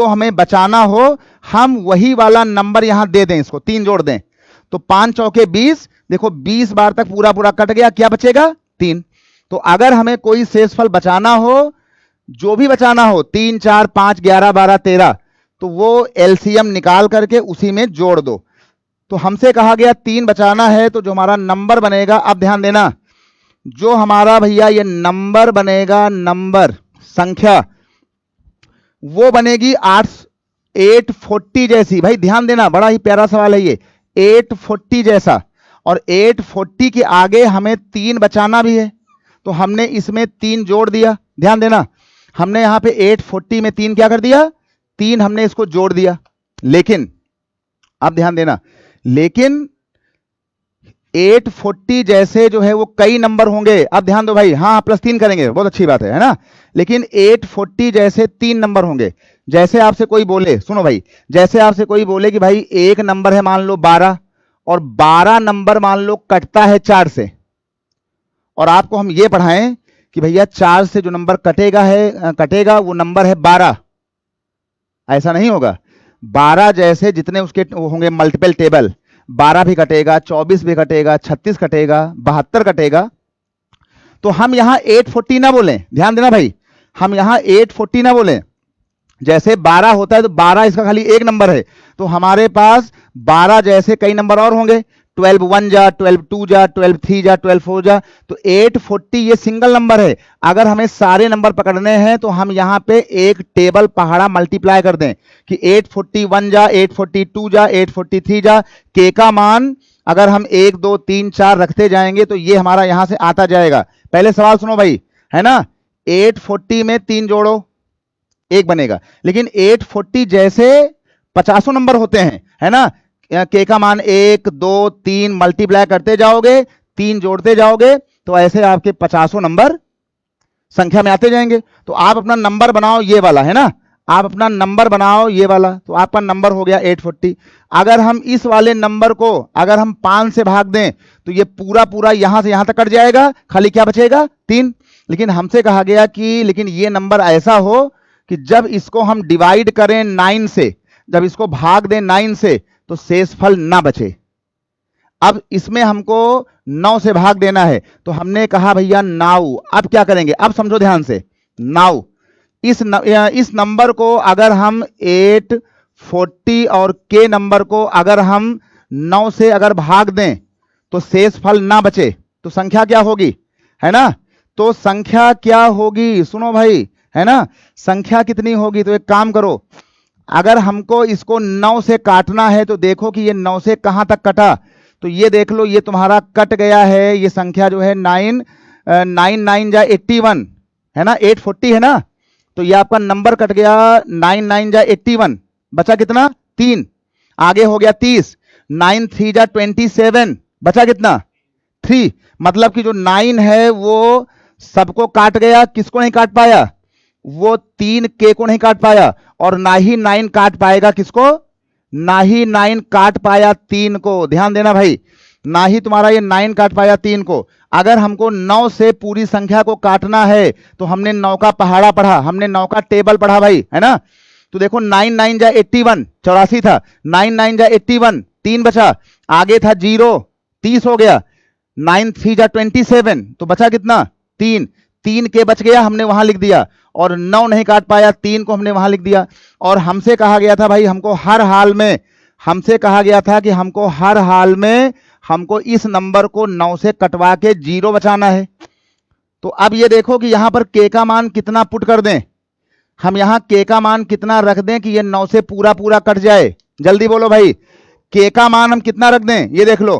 हमें बचाना हो हम वही वाला नंबर यहां दे दें, इसको 3 जोड़ दें, तो 5 चौके 20, देखो 20 बार तक पूरा पूरा कट गया, क्या बचेगा 3। तो अगर हमें कोई शेषफल बचाना हो, जो भी बचाना हो, 3, 4, 5, 11, 12, 13, तो वो एलसीएम निकाल करके उसी में जोड़ दो। तो हमसे कहा गया 3 बचाना है, तो जो हमारा नंबर बनेगा, अब ध्यान देना, जो हमारा भैया ये नंबर बनेगा, नंबर संख्या, वो बनेगी 840 जैसी। भाई ध्यान देना, बड़ा ही प्यारा सवाल है ये, 840 जैसा, और 840 के आगे हमें 3 बचाना भी है, तो हमने इसमें 3 जोड़ दिया। ध्यान देना, हमने यहां पे 840 में 3 क्या कर दिया, 3 हमने इसको जोड़ दिया। लेकिन अब ध्यान देना, लेकिन 840 जैसे जो है वो कई नंबर होंगे। अब ध्यान दो भाई, हाँ +3 करेंगे, बहुत अच्छी बात है ना। लेकिन 840 जैसे 3 नंबर होंगे। जैसे आपसे कोई बोले, सुनो भाई, जैसे आपसे कोई बोले कि भाई एक नंबर है मान लो 12 और 12 नंबर मान लो कटता है 4 से, और आपको हम ये पढ़ाएं कि भैया 4 से जो नंबर कटेगा वो नंबर है 12। ऐसा नहीं होगा। 12 जैसे जितने उसके होंगे मल्टीपल टेबल, 12 भी कटेगा, 24 भी कटेगा, 36 कटेगा, 72 कटेगा। तो हम यहां 840 ना बोलें, ध्यान देना भाई, हम यहां 840 ना बोलें। जैसे 12 होता है तो 12 इसका खाली एक नंबर है, तो हमारे पास 12 जैसे कई नंबर और होंगे। 12 1 जा, 12 2 जा, 12 3 जा, 12 4 जा। तो 840 ये सिंगल नंबर है। अगर हमें सारे नंबर पकड़ने हैं तो हम यहां पे एक टेबल पहाड़ा मल्टीप्लाई कर दें कि 841 जा, 842 जा, 843 जा। के का मान अगर हम 1 2 3 4 रखते जाएंगे तो ये हमारा यहां से आता जाएगा। पहले सवाल सुनो भाई, है ना। 840 में 3 जोड़ो, 1 बनेगा। लेकिन 840 जैसे 50 नंबर होते हैं, है ना। के का मान 1 2 3 मल्टीप्लाई करते जाओगे, 3 जोड़ते जाओगे, तो ऐसे आपके 50 नंबर संख्या में आते जाएंगे। तो आप अपना नंबर बनाओ ये वाला, है ना, आप अपना नंबर बनाओ ये वाला, तो आपका नंबर हो गया 840। अगर हम इस वाले नंबर को अगर हम 5 से भाग दें तो ये पूरा पूरा यहां से यहां तक कट जाएगा, खाली क्या बचेगा 3। लेकिन हमसे कहा गया कि लेकिन ये नंबर ऐसा हो कि जब इसको हम डिवाइड करें 9 से, जब इसको भाग दें 9 से, तो शेषफल ना बचे। अब इसमें हमको 9 से भाग देना है, तो हमने कहा भैया नाउ। अब क्या करेंगे, अब समझो ध्यान से। नाउ इस नंबर को अगर हम 840 और के नंबर को अगर हम 9 से अगर भाग दें तो शेषफल ना बचे, तो संख्या क्या होगी, है ना। तो संख्या क्या होगी, सुनो भाई, है ना, संख्या कितनी होगी। तो एक काम करो, अगर हमको इसको 9 से काटना है तो देखो कि ये 9 से कहां तक कटा। तो ये देख लो, ये तुम्हारा कट गया है, ये संख्या जो है 9 9 जा 81, है ना, 840 है ना। तो ये आपका नंबर कट गया, 9 9 जा 81, बचा कितना 3। आगे हो गया 30, 9 3 जा 27, बचा कितना 3। मतलब कि जो 9 है वो सबको काट गया, किसको नहीं काट पाया, वो 3 के को नहीं काट पाया। और ना ही 9 काट पाएगा किसको, ना ही 9 काट पाया 3 को। ध्यान देना भाई, ना ही तुम्हारा ये 9 काट पाया 3 को। अगर हमको 9 से पूरी संख्या को काटना है तो हमने 9 का पहाड़ा पढ़ा, हमने 9 का टेबल पढ़ा भाई, है ना। तो देखो 9 9 जा 81, 84 था, 9 9 जा 81, 3 बचा। आगे था 0, 30 हो गया। 9 3 जा 27, तो बचा कितना 3। 3 के बच गया, हमने वहां लिख दिया। और 9 नहीं काट पाया 3 को, हमने वहां लिख दिया। और हमसे कहा गया था भाई, हमको हर हाल में, हमसे कहा गया था कि हमको हर हाल में हमको इस नंबर को 9 से कटवा के 0 बचाना है। तो अब ये देखो कि यहां पर के का मान कितना पुट कर दें, हम यहां के का मान कितना रख दें कि ये 9 से पूरा पूरा कट जाए। जल्दी बोलो भाई, के का मान हम कितना रख दें, ये देख लो।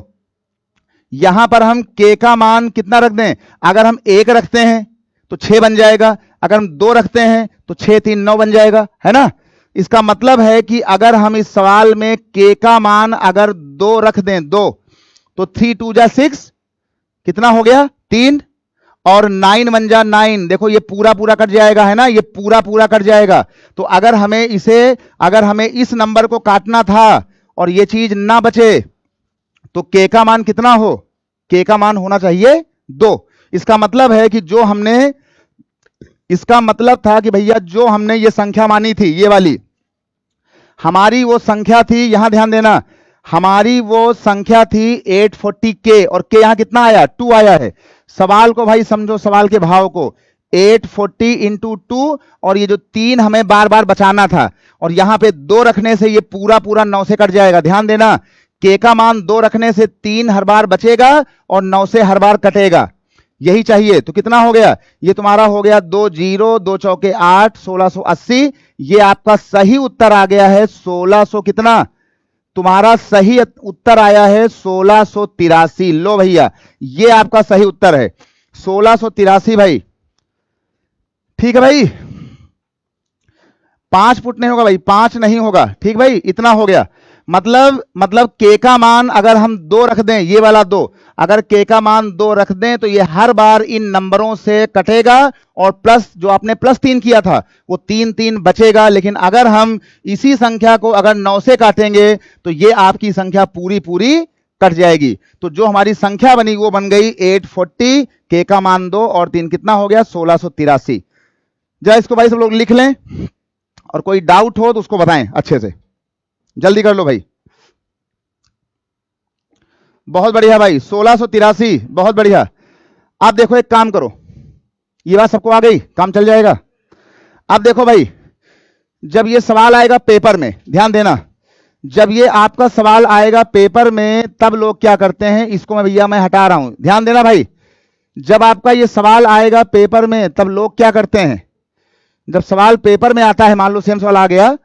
यहां पर हम के का मान कितना रख दें, अगर हम 1 रखते हैं तो 6 बन जाएगा, अगर हम 2 रखते हैं तो 6 3 9 बन जाएगा, है ना। इसका मतलब है कि अगर हम इस सवाल में के का मान अगर 2 रख दें, 2, तो 3 2 जा 6, कितना हो गया 3, और 9 1 जा 9, देखो ये पूरा पूरा कट जाएगा, है ना, ये पूरा पूरा कट जाएगा। तो अगर हमें इस नंबर को काटना था और ये चीज ना बचे तो के का मान कितना हो, के का मान होना चाहिए 2। इसका मतलब है कि जो हमने, इसका मतलब था कि भैया जो हमने ये संख्या मानी थी, ये वाली हमारी वो संख्या थी, यहां ध्यान देना, हमारी वो संख्या थी 840 के, और के यहां कितना आया 2 आया है। सवाल को भाई समझो, सवाल के भाव को, 840 इंटू 2, और ये जो 3 हमें बार बार बचाना था, और यहां पे 2 रखने से ये पूरा पूरा 9 से कट जाएगा। ध्यान देना, के का मान 2 रखने से 3 हर बार बचेगा और 9 से हर बार कटेगा, यही चाहिए। तो कितना हो गया, ये तुम्हारा हो गया 2 0 2 चौके 8, 1680। ये आपका सही उत्तर आ गया है 1600 कितना, तुम्हारा सही उत्तर आया है 1683। लो भैया, ये आपका सही उत्तर है 1683 भाई, ठीक है भाई। 5 फुट नहीं होगा भाई, 5 नहीं होगा, ठीक भाई, इतना हो गया। मतलब के का मान अगर हम 2 रख दें, ये वाला 2, अगर के का मान 2 रख दें तो ये हर बार इन नंबरों से कटेगा और प्लस जो आपने +3 किया था वो 3 3 बचेगा। लेकिन अगर हम इसी संख्या को अगर 9 से काटेंगे तो ये आपकी संख्या पूरी पूरी कट जाएगी। तो जो हमारी संख्या बनी वो बन गई 840, के का मान 2 और 3 कितना हो गया 1683। जरा इसको भाई सब लोग लिख लें और कोई डाउट हो तो उसको बताएं अच्छे से, जल्दी कर लो भाई। बहुत बढ़िया भाई, 1683, बहुत बढ़िया। आप देखो एक काम करो, ये बात सबको आ गई, काम चल जाएगा। अब देखो भाई, जब ये सवाल आएगा पेपर में, ध्यान देना, जब ये आपका सवाल आएगा पेपर में तब लोग क्या करते हैं, इसको मैं हटा रहा हूं, ध्यान देना भाई। जब आपका ये सवाल आएगा पेपर में तब लोग क्या करते हैं, जब सवाल पेपर में आता है, मान लो सेम सवाल आ गया,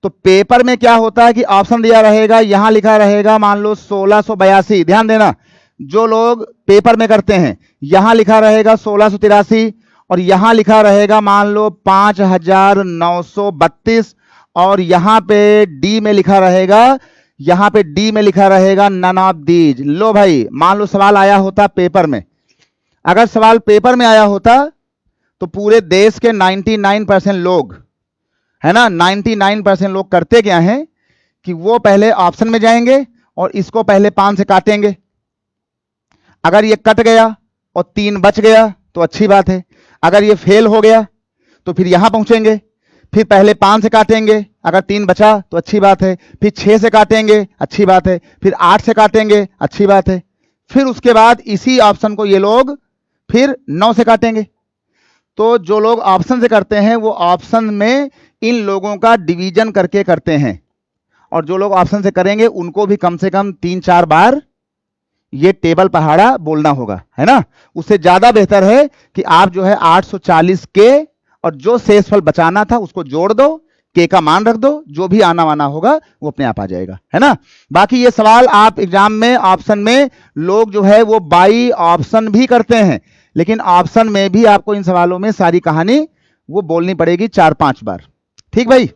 तो पेपर में क्या होता है कि ऑप्शन दिया रहेगा, यहां लिखा रहेगा मान लो 1682, ध्यान देना, जो लोग पेपर में करते हैं यहां लिखा रहेगा 1683 और यहां लिखा रहेगा मान लो 5932 और यहां पे डी में लिखा रहेगा, यहां पे डी में लिखा रहेगा नन ऑफ दीज। लो भाई, मान लो सवाल आया होता पेपर में, अगर सवाल पेपर में आया होता तो पूरे देश के 99% लोग, है ना, 99% लोग करते क्या हैं कि वो पहले ऑप्शन में जाएंगे और इसको पहले 5 से काटेंगे। अगर ये कट गया और 3 बच गया तो अच्छी बात है, अगर ये फेल हो गया तो फिर यहां पहुंचेंगे, फिर पहले 5 से काटेंगे, अगर 3 बचा तो अच्छी बात है, फिर 6 से काटेंगे, अच्छी बात है, फिर 8 से काटेंगे, अच्छी बात है, फिर उसके बाद इसी ऑप्शन को ये लोग फिर 9 से काटेंगे। तो जो लोग ऑप्शन से करते हैं वो ऑप्शन में इन लोगों का डिवीजन करके करते हैं, और जो लोग ऑप्शन से करेंगे उनको भी कम से कम 3-4 बार ये टेबल पहाड़ा बोलना होगा, है ना। उससे ज्यादा बेहतर है कि आप जो है 840 के और जो शेषफल बचाना था उसको जोड़ दो, के का मान रख दो, जो भी आना वाना होगा वो अपने आप आ जाएगा, है ना। बाकी ये सवाल आप एग्जाम में ऑप्शन में लोग जो है वो बाई ऑप्शन भी करते हैं, लेकिन ऑप्शन में भी आपको इन सवालों में सारी कहानी वो बोलनी पड़ेगी 4-5 बार। ठीक भाई,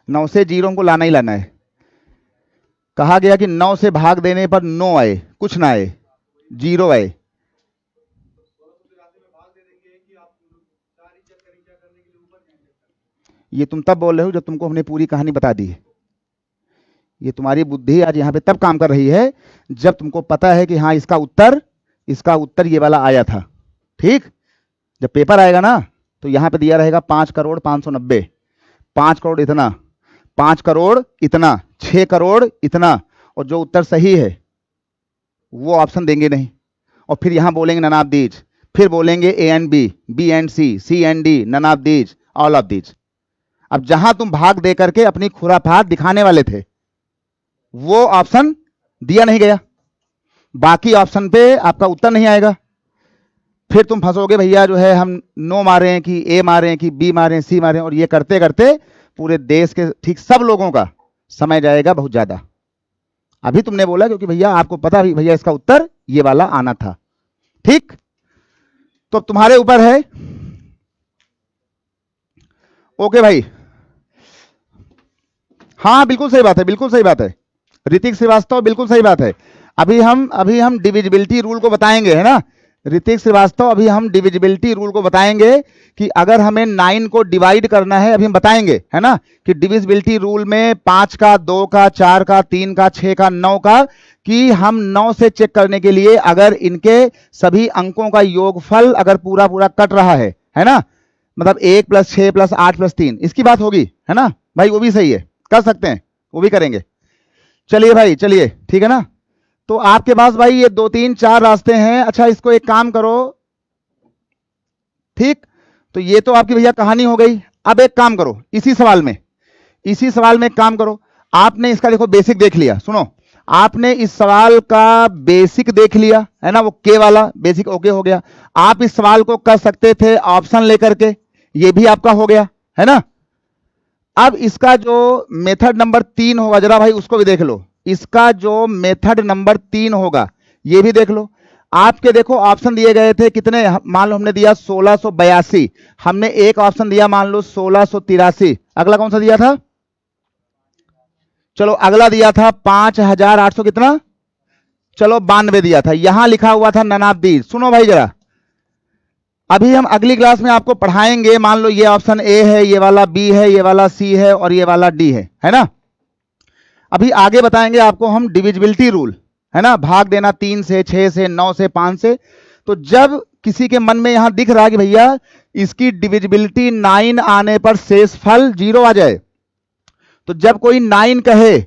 9 से 0 को लाना ही लाना है। कहा गया कि 9 से भाग देने पर 9 आए, कुछ ना आए, 0 आए। ये तुम तब बोल रहे हो जब तुमको हमने पूरी कहानी बता दी है। ये तुम्हारी बुद्धि आज यहाँ पे तब काम कर रही है जब तुमको पता है कि हाँ इसका उत्तर ये वाला आया था। ठीक, जब पेपर आएगा ना तो यहाँ पे दिया रहेगा 5,590,000, 5 करोड़ इतना, 5 करोड़ इतना, 6 करोड़ इतना, और जो उत्तर सही है वो ऑप्शन देंगे नहीं, और फिर यहां बोलेंगे नन ऑफ दीज, फिर बोलेंगे A and B, B and C and D, none of these, all of these. अब जहां तुम भाग दे करके अपनी खुराफात दिखाने वाले थे वो ऑप्शन दिया नहीं गया, बाकी ऑप्शन पे आपका उत्तर नहीं आएगा, फिर तुम फंसोगे भैया जो है हम नो मारें कि ए मारें कि बी मारें सी मारें, और ये करते करते पूरे देश के ठीक सब लोगों का समय जाएगा बहुत ज्यादा। अभी तुमने बोला क्योंकि भैया आपको पता भी भैया इसका उत्तर ये वाला आना था। ठीक, तो तुम्हारे ऊपर है। ओके भाई, हाँ बिल्कुल सही बात है, बिल्कुल सही बात है ऋतिक श्रीवास्तव, बिल्कुल सही बात है। अभी हम डिविजिबिलिटी रूल को बताएंगे, है ना ऋतिक श्रीवास्तव, अभी हम डिविजिबिलिटी रूल को बताएंगे कि अगर हमें 9 को डिवाइड करना है, अभी हम बताएंगे, है ना, कि डिविजिबिलिटी रूल में 5 का, 2 का, 4 का, 3 का, 6 का, 9 का, कि हम 9 से चेक करने के लिए अगर इनके सभी अंकों का योगफल अगर पूरा पूरा कट रहा है ना, मतलब 1 + 6 + 8 + 3, इसकी बात होगी, है ना भाई, वो भी सही है, कर सकते हैं, वो भी करेंगे। चलिए भाई, चलिए ठीक है ना। तो आपके पास भाई ये 2-3-4 रास्ते हैं। अच्छा, इसको एक काम करो, ठीक, तो ये तो आपकी भैया कहानी हो गई। अब एक काम करो, इसी सवाल में एक काम करो, आपने इसका देखो बेसिक देख लिया, सुनो, आपने इस सवाल का बेसिक देख लिया, है ना, वो के वाला बेसिक ओके हो गया। आप इस सवाल को कर सकते थे ऑप्शन लेकर के, ये भी आपका हो गया, है ना। अब इसका जो मेथड नंबर 3 होगा, जरा भाई उसको भी देख लो, इसका जो मेथड नंबर 3 होगा ये भी देख लो। आपके देखो ऑप्शन दिए गए थे कितने, मान लो हमने दिया 1682, हमने एक ऑप्शन दिया मान लो 1683, अगला कौन सा दिया था, चलो अगला दिया था 5800 कितना, चलो 92 दिया था, यहां लिखा हुआ था नन ऑफ दीज। सुनो भाई जरा, अभी हम अगली क्लास में आपको पढ़ाएंगे, मान लो ये ऑप्शन ए है, ये वाला बी है, ये वाला सी है और ये वाला डी है ना। अभी आगे बताएंगे आपको हम डिविजिबिलिटी रूल, है ना, भाग देना 3 से 6 से 9 से 5 से। तो जब किसी के मन में यहां दिख रहा है कि भैया इसकी डिविजिबिलिटी 9 आने पर शेषफल 0 आ जाए, तो जब कोई 9 कहे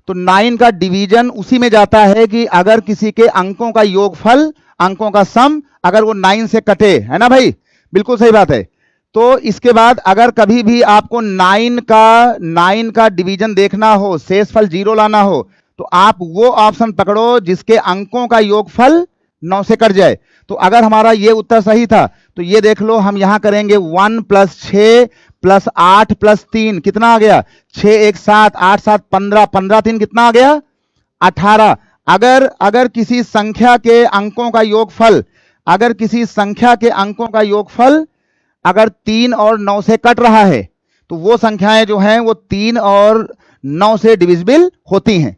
तो 9 का डिवीजन उसी में जाता है कि अगर किसी के अंकों का योगफल, अंकों का सम अगर वो 9 से कटे, है ना भाई, बिल्कुल सही बात है। तो इसके बाद अगर कभी भी आपको 9 का डिवीजन देखना हो, शेषफल 0 लाना हो, तो आप वो ऑप्शन पकड़ो जिसके अंकों का योगफल 9 से कट जाए। तो अगर हमारा ये उत्तर सही था तो ये देख लो, हम यहां करेंगे 1 + 6 + 8 + 3 कितना आ गया, 6 1 7 8 7 15, 15 3 कितना आ गया, 18। अगर किसी संख्या के अंकों का योगफल, अगर किसी संख्या के अंकों का योगफल अगर 3 और 9 से कट रहा है तो वो संख्याएं जो हैं वो 3 और 9 से डिविजिबल होती हैं।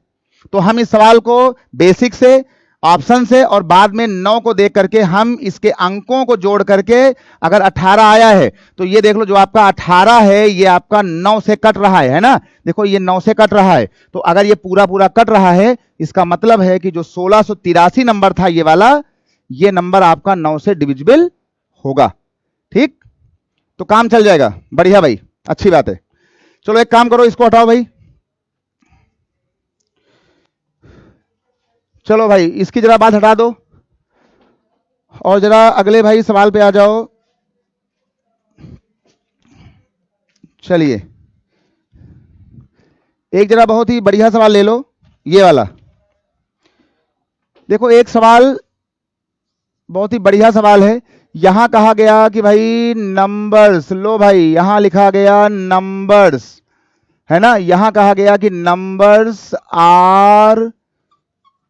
तो हम इस सवाल को बेसिक से, ऑप्शन से और बाद में 9 को देख करके हम इसके अंकों को जोड़ करके अगर 18 आया है तो ये देख लो जो आपका 18 है ये आपका 9 से कट रहा है ना, देखो ये 9 से कट रहा है। तो अगर ये पूरा पूरा कट रहा है इसका मतलब है कि जो 1683 नंबर था ये वाला, ये नंबर आपका 9 से डिविजिबल होगा। ठीक, तो काम चल जाएगा, बढ़िया भाई, अच्छी बात है। चलो एक काम करो, इसको हटाओ भाई, चलो भाई इसकी जरा बात हटा दो और जरा अगले भाई सवाल पे आ जाओ। चलिए एक जरा बहुत ही बढ़िया सवाल ले लो, ये वाला देखो, एक सवाल बहुत ही बढ़िया सवाल है। यहां कहा गया कि भाई नंबर्स, लो भाई यहां लिखा गया नंबर्स, है ना, यहां कहा गया कि नंबर्स आर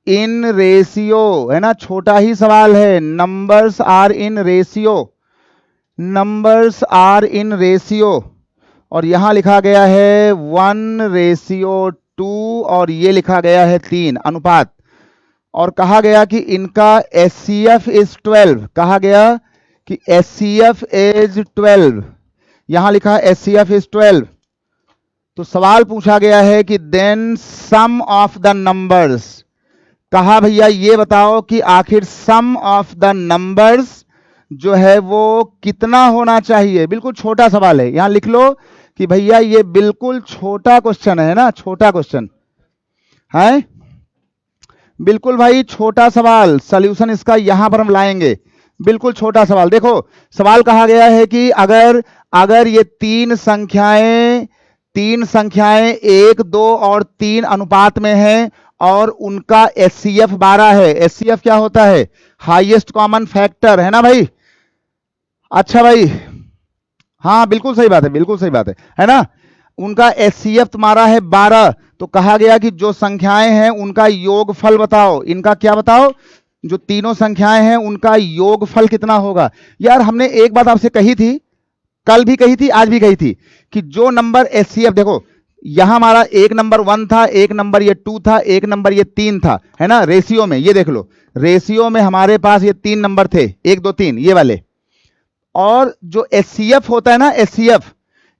इन रेशियो, है ना, छोटा ही सवाल है, numbers are in ratio, numbers are in ratio, और यहां लिखा गया है 1:2 और ये लिखा गया है 3 अनुपात, और कहा गया कि इनका HCF इज 12, कहा गया कि HCF इज 12, यहां लिखा है HCF इज 12। तो सवाल पूछा गया है कि then sum of the numbers, कहा भैया ये बताओ कि आखिर सम ऑफ द नंबर्स जो है वो कितना होना चाहिए। बिल्कुल छोटा सवाल है, यहां लिख लो कि भैया ये बिल्कुल छोटा क्वेश्चन है ना, छोटा क्वेश्चन है, बिल्कुल भाई छोटा सवाल, सॉल्यूशन इसका यहां पर हम लाएंगे, बिल्कुल छोटा सवाल। देखो सवाल कहा गया है कि अगर ये तीन संख्याएं 1, 2 और 3 अनुपात में हैं और उनका HCF 12 है, HCF क्या होता है, हाईएस्ट कॉमन फैक्टर, है ना भाई। अच्छा भाई, हाँ बिल्कुल सही बात है, बिल्कुल सही बात है ना, उनका HCF तुम्हारा है 12। तो कहा गया कि जो संख्याएं हैं उनका योगफल बताओ, इनका क्या बताओ, जो तीनों संख्याएं हैं उनका योगफल कितना होगा। यार हमने एक बात आपसे कही थी, कल भी कही थी, आज भी कही थी, कि जो नंबर HCF, देखो यहां हमारा एक नंबर 1 था, एक नंबर ये 2 था, एक नंबर ये 3 था, है ना, रेशियो में, ये देख लो रेशियो में हमारे पास ये 3 नंबर थे, 1 2 3 ये वाले। और जो HCF होता है ना,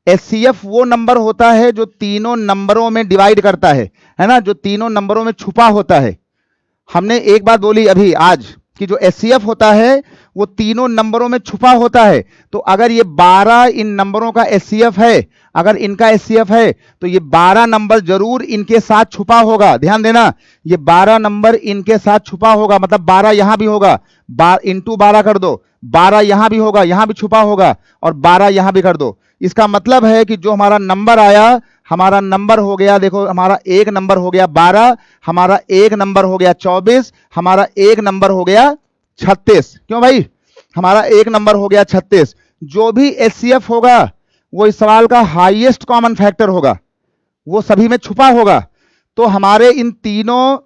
HCF वो नंबर होता है जो तीनों नंबरों में डिवाइड करता है ना, जो तीनों नंबरों में छुपा होता है। हमने एक बात बोली अभी आज कि जो HCF होता है वो तीनों नंबरों में छुपा होता है। तो अगर ये 12 इन नंबरों का HCF है, अगर इनका HCF है तो ये 12 नंबर जरूर इनके साथ छुपा होगा, ध्यान देना, ये 12 नंबर इनके साथ छुपा होगा, मतलब 12 यहां भी होगा, इंटू 12 कर दो, 12 यहां भी होगा, यहां भी छुपा होगा, और 12 यहां भी कर दो। इसका मतलब है कि जो हमारा नंबर आया, हमारा नंबर हो गया, देखो हमारा एक नंबर हो गया 12, हमारा एक नंबर हो गया 24, हमारा एक नंबर हो गया 36। क्यों भाई, हमारा एक नंबर हो गया 36। जो भी HCF होगा वो इस सवाल का हाईएस्ट कॉमन फैक्टर होगा, वो सभी में छुपा होगा। तो हमारे इन तीनों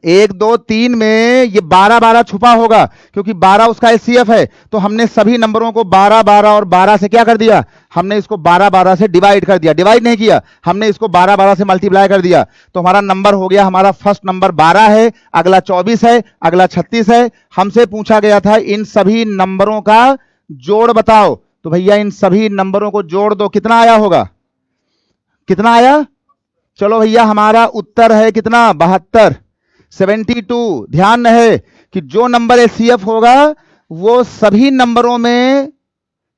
1 2 3 में ये 12 12 छुपा होगा, क्योंकि 12 उसका एचसीएफ है। तो हमने सभी नंबरों को 12 12 और 12 से क्या कर दिया, हमने इसको 12 12 से डिवाइड कर दिया। डिवाइड नहीं किया, हमने इसको 12 12 से मल्टीप्लाई कर दिया। तो हमारा नंबर हो गया, हमारा फर्स्ट नंबर 12 है, अगला 24 है, अगला 36 है। हमसे पूछा गया था इन सभी नंबरों का जोड़ बताओ। तो भैया इन सभी नंबरों को जोड़ दो, कितना आया होगा, कितना आया? चलो भैया हमारा उत्तर है कितना, 72, 72। ध्यान रहे कि जो नंबर एचसीएफ होगा वो सभी नंबरों में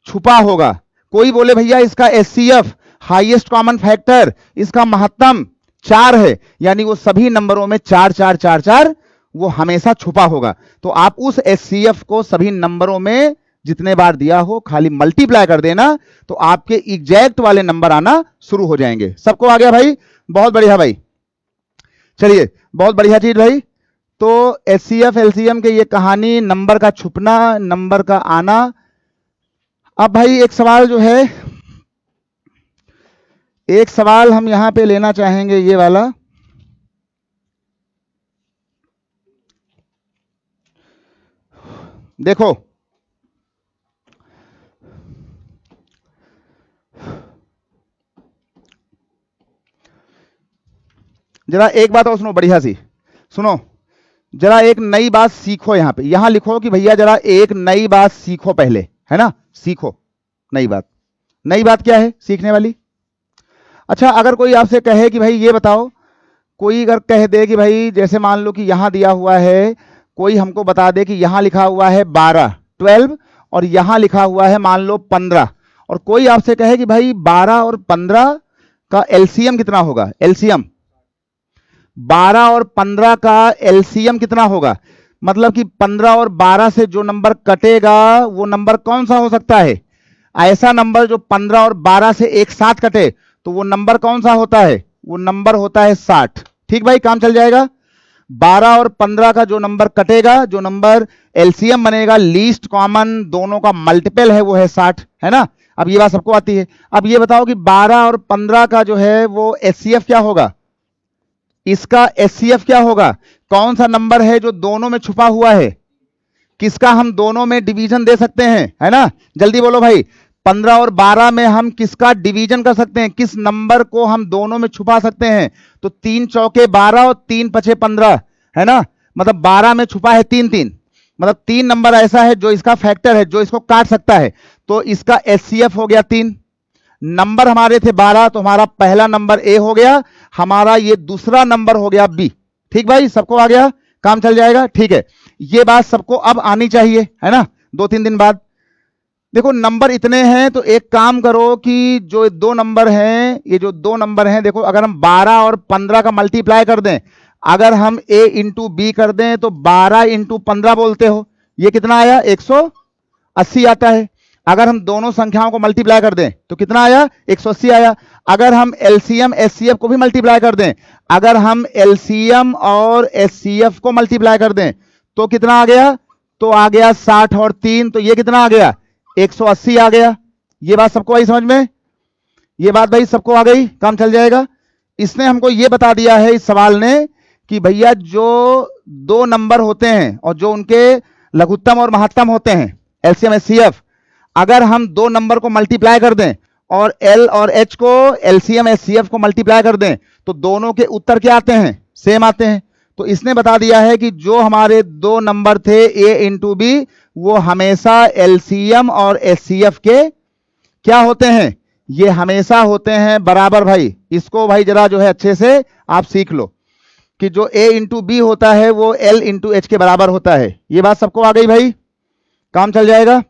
छुपा होगा। कोई बोले भैया इसका एचसीएफ हाईएस्ट कॉमन फैक्टर, इसका महत्तम 4 है, यानी वो सभी नंबरों में 4 4 4 4 वो हमेशा छुपा होगा। तो आप उस एचसीएफ को सभी नंबरों में जितने बार दिया हो खाली मल्टीप्लाई कर देना, तो आपके एग्जैक्ट वाले नंबर आना शुरू हो जाएंगे। सबको आ गया भाई? बहुत बढ़िया भाई, चलिए बहुत बढ़िया चीज भाई। तो एचसीएफ एलसीएम के ये कहानी, नंबर का छुपना, नंबर का आना। अब भाई एक सवाल जो है, एक सवाल हम यहां पे लेना चाहेंगे, ये वाला। देखो जरा एक बात और सुनो, बढ़िया सी सुनो, जरा एक नई बात सीखो। यहां पे यहां लिखो कि भैया जरा एक नई बात सीखो पहले, है ना, सीखो नई बात। नई बात क्या है सीखने वाली? अच्छा, अगर कोई आपसे कहे कि भाई ये बताओ, कोई अगर कह दे कि भाई जैसे मान लो कि यहां दिया हुआ है, कोई हमको बता दे कि यहां लिखा हुआ है 12 12 और यहां लिखा हुआ है मान लो 15, और कोई आपसे कहे कि भाई 12 और 15 का एलसीएम कितना होगा, एलसीएम 12 और 15 का एलसीएम कितना होगा, मतलब कि 15 और 12 से जो नंबर कटेगा वो नंबर कौन सा हो सकता है? ऐसा नंबर जो 15 और 12 से एक साथ कटे, तो वो नंबर कौन सा होता है? वो नंबर होता है 60। ठीक भाई, काम चल जाएगा। 12 और 15 का जो नंबर कटेगा, जो नंबर एलसीएम बनेगा, लीस्ट कॉमन दोनों का मल्टीपल है, वो है 60, है ना। अब ये बात सबको आती है। अब ये बताओ कि 12 और 15 का जो है वो एचसीएफ क्या होगा, इसका एचसीएफ क्या होगा? कौन सा नंबर है जो दोनों में छुपा हुआ है, किसका हम दोनों में डिवीजन दे सकते हैं, है ना। जल्दी बोलो भाई, 15 और 12 में हम किसका डिवीजन कर सकते हैं, किस नंबर को हम दोनों में छुपा सकते हैं? तो 3 चौके 12 और 3 पछे 15, है ना। मतलब 12 में छुपा है 3 3, मतलब 3 नंबर ऐसा है जो इसका फैक्टर है, जो इसको काट सकता है। तो इसका एचसीएफ हो गया 3। नंबर हमारे थे 12, तो हमारा पहला नंबर ए हो गया, हमारा ये दूसरा नंबर हो गया बी। ठीक भाई, सबको आ गया, काम चल जाएगा। ठीक है, ये बात सबको अब आनी चाहिए, है ना, 2-3 दिन बाद। देखो नंबर इतने हैं, तो एक काम करो कि जो 2 नंबर हैं, ये जो 2 नंबर हैं, देखो अगर हम 12 और 15 का मल्टीप्लाई कर दें, अगर हम ए इंटू बी कर दें, तो 12 इंटू 15 बोलते हो, ये कितना आया, 180 आता है। अगर हम दोनों संख्याओं को मल्टीप्लाई कर दें तो कितना आया, 180 आया। अगर हम एलसीएम एचसीएफ को भी मल्टीप्लाई कर दें, अगर हम एलसीएम और एचसीएफ को मल्टीप्लाई कर दें तो कितना आ गया, तो आ गया 60 और 3, तो ये कितना आ गया, 180 आ गया। ये बात सबको आई समझ में? ये बात भाई सबको आ गई, काम चल जाएगा। इसने हमको ये बता दिया है इस सवाल ने कि भैया जो 2 नंबर होते हैं और जो उनके लघुत्तम और महत्तम होते हैं, एलसीएम एचसीएफ, अगर हम 2 नंबर को मल्टीप्लाई कर दें और एल और एच को एलसीएम एचसीएफ को मल्टीप्लाई कर दें, तो दोनों के उत्तर क्या आते हैं, सेम आते हैं। तो इसने बता दिया है कि जो हमारे 2 नंबर थे ए इंटू बी, वो हमेशा एलसीएम और एचसीएफ के क्या होते हैं, ये हमेशा होते हैं बराबर। भाई इसको भाई जरा जो है अच्छे से आप सीख लो कि जो ए इंटू बी होता है वो एल इंटू एच के बराबर होता है। ये बात सबको आ गई भाई, काम चल जाएगा।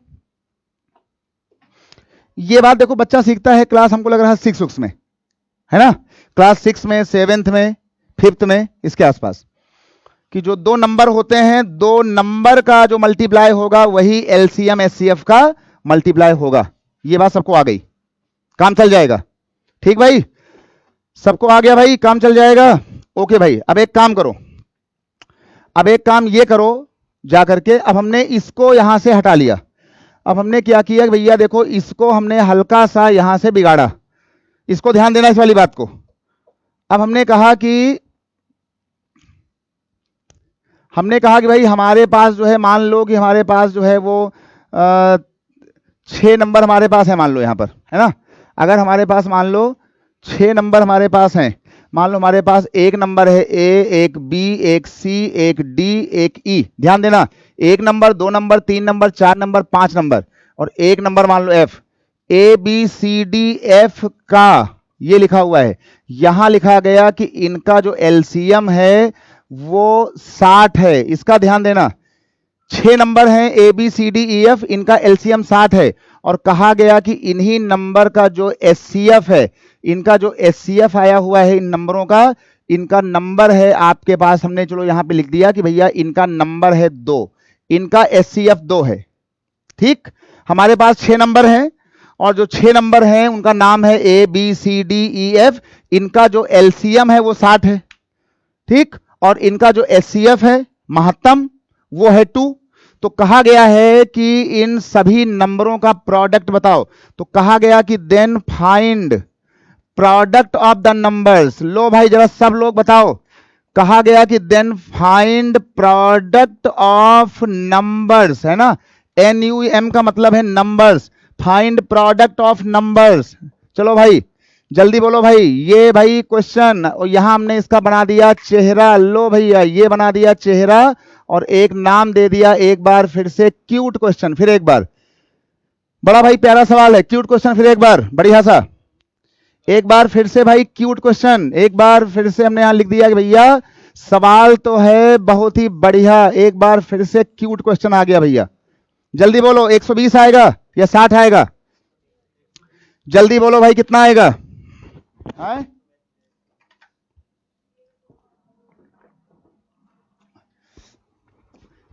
ये बात देखो बच्चा सीखता है क्लास, हमको लग रहा है 6 में, है ना, क्लास 6 में, 7th में, 5th में, इसके आसपास, कि जो 2 नंबर होते हैं, 2 नंबर का जो मल्टीप्लाई होगा वही एलसीएम एचसीएफ का मल्टीप्लाई होगा। ये बात सबको आ गई, काम चल जाएगा। ठीक भाई, सबको आ गया भाई, काम चल जाएगा। ओके भाई, अब एक काम करो, अब एक काम ये करो जा करके, अब हमने इसको यहां से हटा लिया। अब हमने क्या किया भैया, देखो इसको हमने हल्का सा यहां से बिगाड़ा, इसको ध्यान देना इस वाली बात को। अब हमने कहा कि हमने कहा कि भाई हमारे पास जो है, मान लो कि हमारे पास जो है वो 6 नंबर हमारे पास है, मान लो यहाँ पर, है ना। अगर हमारे पास मान लो 6 नंबर हमारे पास हैं, मान लो हमारे पास एक नंबर है ए, एक बी, एक सी, एक डी, एक ई। ध्यान देना, एक number, 2 number, 3 number, 4 number, 5 number और एक नंबर मान लो F. A B C D F का ये लिखा हुआ है, यहां लिखा गया कि इनका जो एलसीएम है वो 60 है। इसका ध्यान देना, 6 नंबर हैं A B C D E F, इनका एलसीएम 60 है और कहा गया कि इन्हीं नंबर का जो एचसीएफ है, इनका जो एचसीएफ आया हुआ है इन नंबरों का, इनका नंबर है आपके पास, हमने चलो यहां पे लिख दिया कि भैया इनका नंबर है 2, इनका एचसीएफ 2 है। ठीक, हमारे पास 6 नंबर हैं और जो 6 नंबर हैं उनका नाम है A B C D E F, इनका जो एलसीएम है वो 60 है। ठीक, और इनका जो एचसीएफ है महत्तम वो है 2। तो कहा गया है कि इन सभी नंबरों का प्रोडक्ट बताओ। तो कहा गया कि then find product of the numbers. लो भाई जरा सब लोग बताओ, कहा गया कि then find product of numbers, है ना। NUM का मतलब है numbers, find product of numbers. चलो भाई जल्दी बोलो भाई, ये भाई क्वेश्चन, और यहां हमने इसका बना दिया चेहरा। लो भैया ये बना दिया चेहरा और एक नाम दे दिया, एक बार फिर से क्यूट क्वेश्चन। फिर एक बार, बड़ा भाई प्यारा सवाल है, क्यूट क्वेश्चन फिर एक बार बढ़िया सा, एक बार फिर से भाई क्यूट क्वेश्चन, एक बार फिर से हमने यहां लिख दिया कि भैया सवाल तो है बहुत ही बढ़िया, एक बार फिर से क्यूट क्वेश्चन आ गया भैया। जल्दी बोलो 120 आएगा या 60 आएगा? जल्दी बोलो भाई कितना आएगा? है?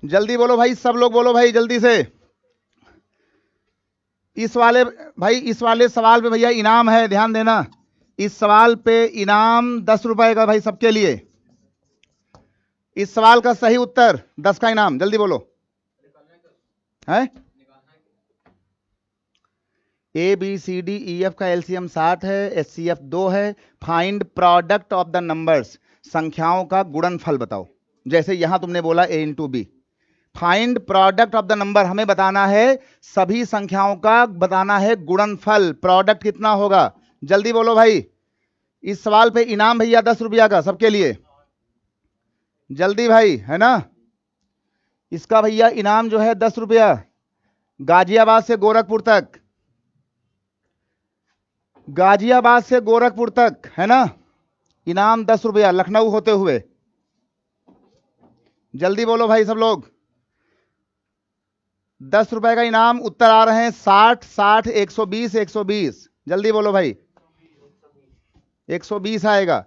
जल्दी बोलो भाई, सब लोग बोलो भाई जल्दी से। इस वाले भाई, इस वाले सवाल पे भैया इनाम है, ध्यान देना। इस सवाल पे इनाम 10 रुपए का भाई सबके लिए। इस सवाल का सही उत्तर 10 का इनाम, जल्दी बोलो। है A B C D E F का एलसीएम 60 है, एचसीएफ 2 है। Find product of the numbers, संख्याओं का गुणनफल बताओ। जैसे यहां तुमने बोला A into B. Find product of the number, हमें बताना है सभी संख्याओं का बताना है गुणनफल, प्रोडक्ट कितना होगा। जल्दी बोलो भाई। इस सवाल पे इनाम भैया 10 रुपया का सबके लिए, जल्दी भाई, है ना। इसका भैया इनाम जो है 10 रुपया, गाजियाबाद से गोरखपुर तक, गाजियाबाद से गोरखपुर तक, है ना। इनाम 10 रुपया लखनऊ होते हुए। जल्दी बोलो भाई सब लोग, 10 रुपए का इनाम। उत्तर आ रहे हैं 60, 60, 120, 120। जल्दी बोलो भाई, 120 आएगा।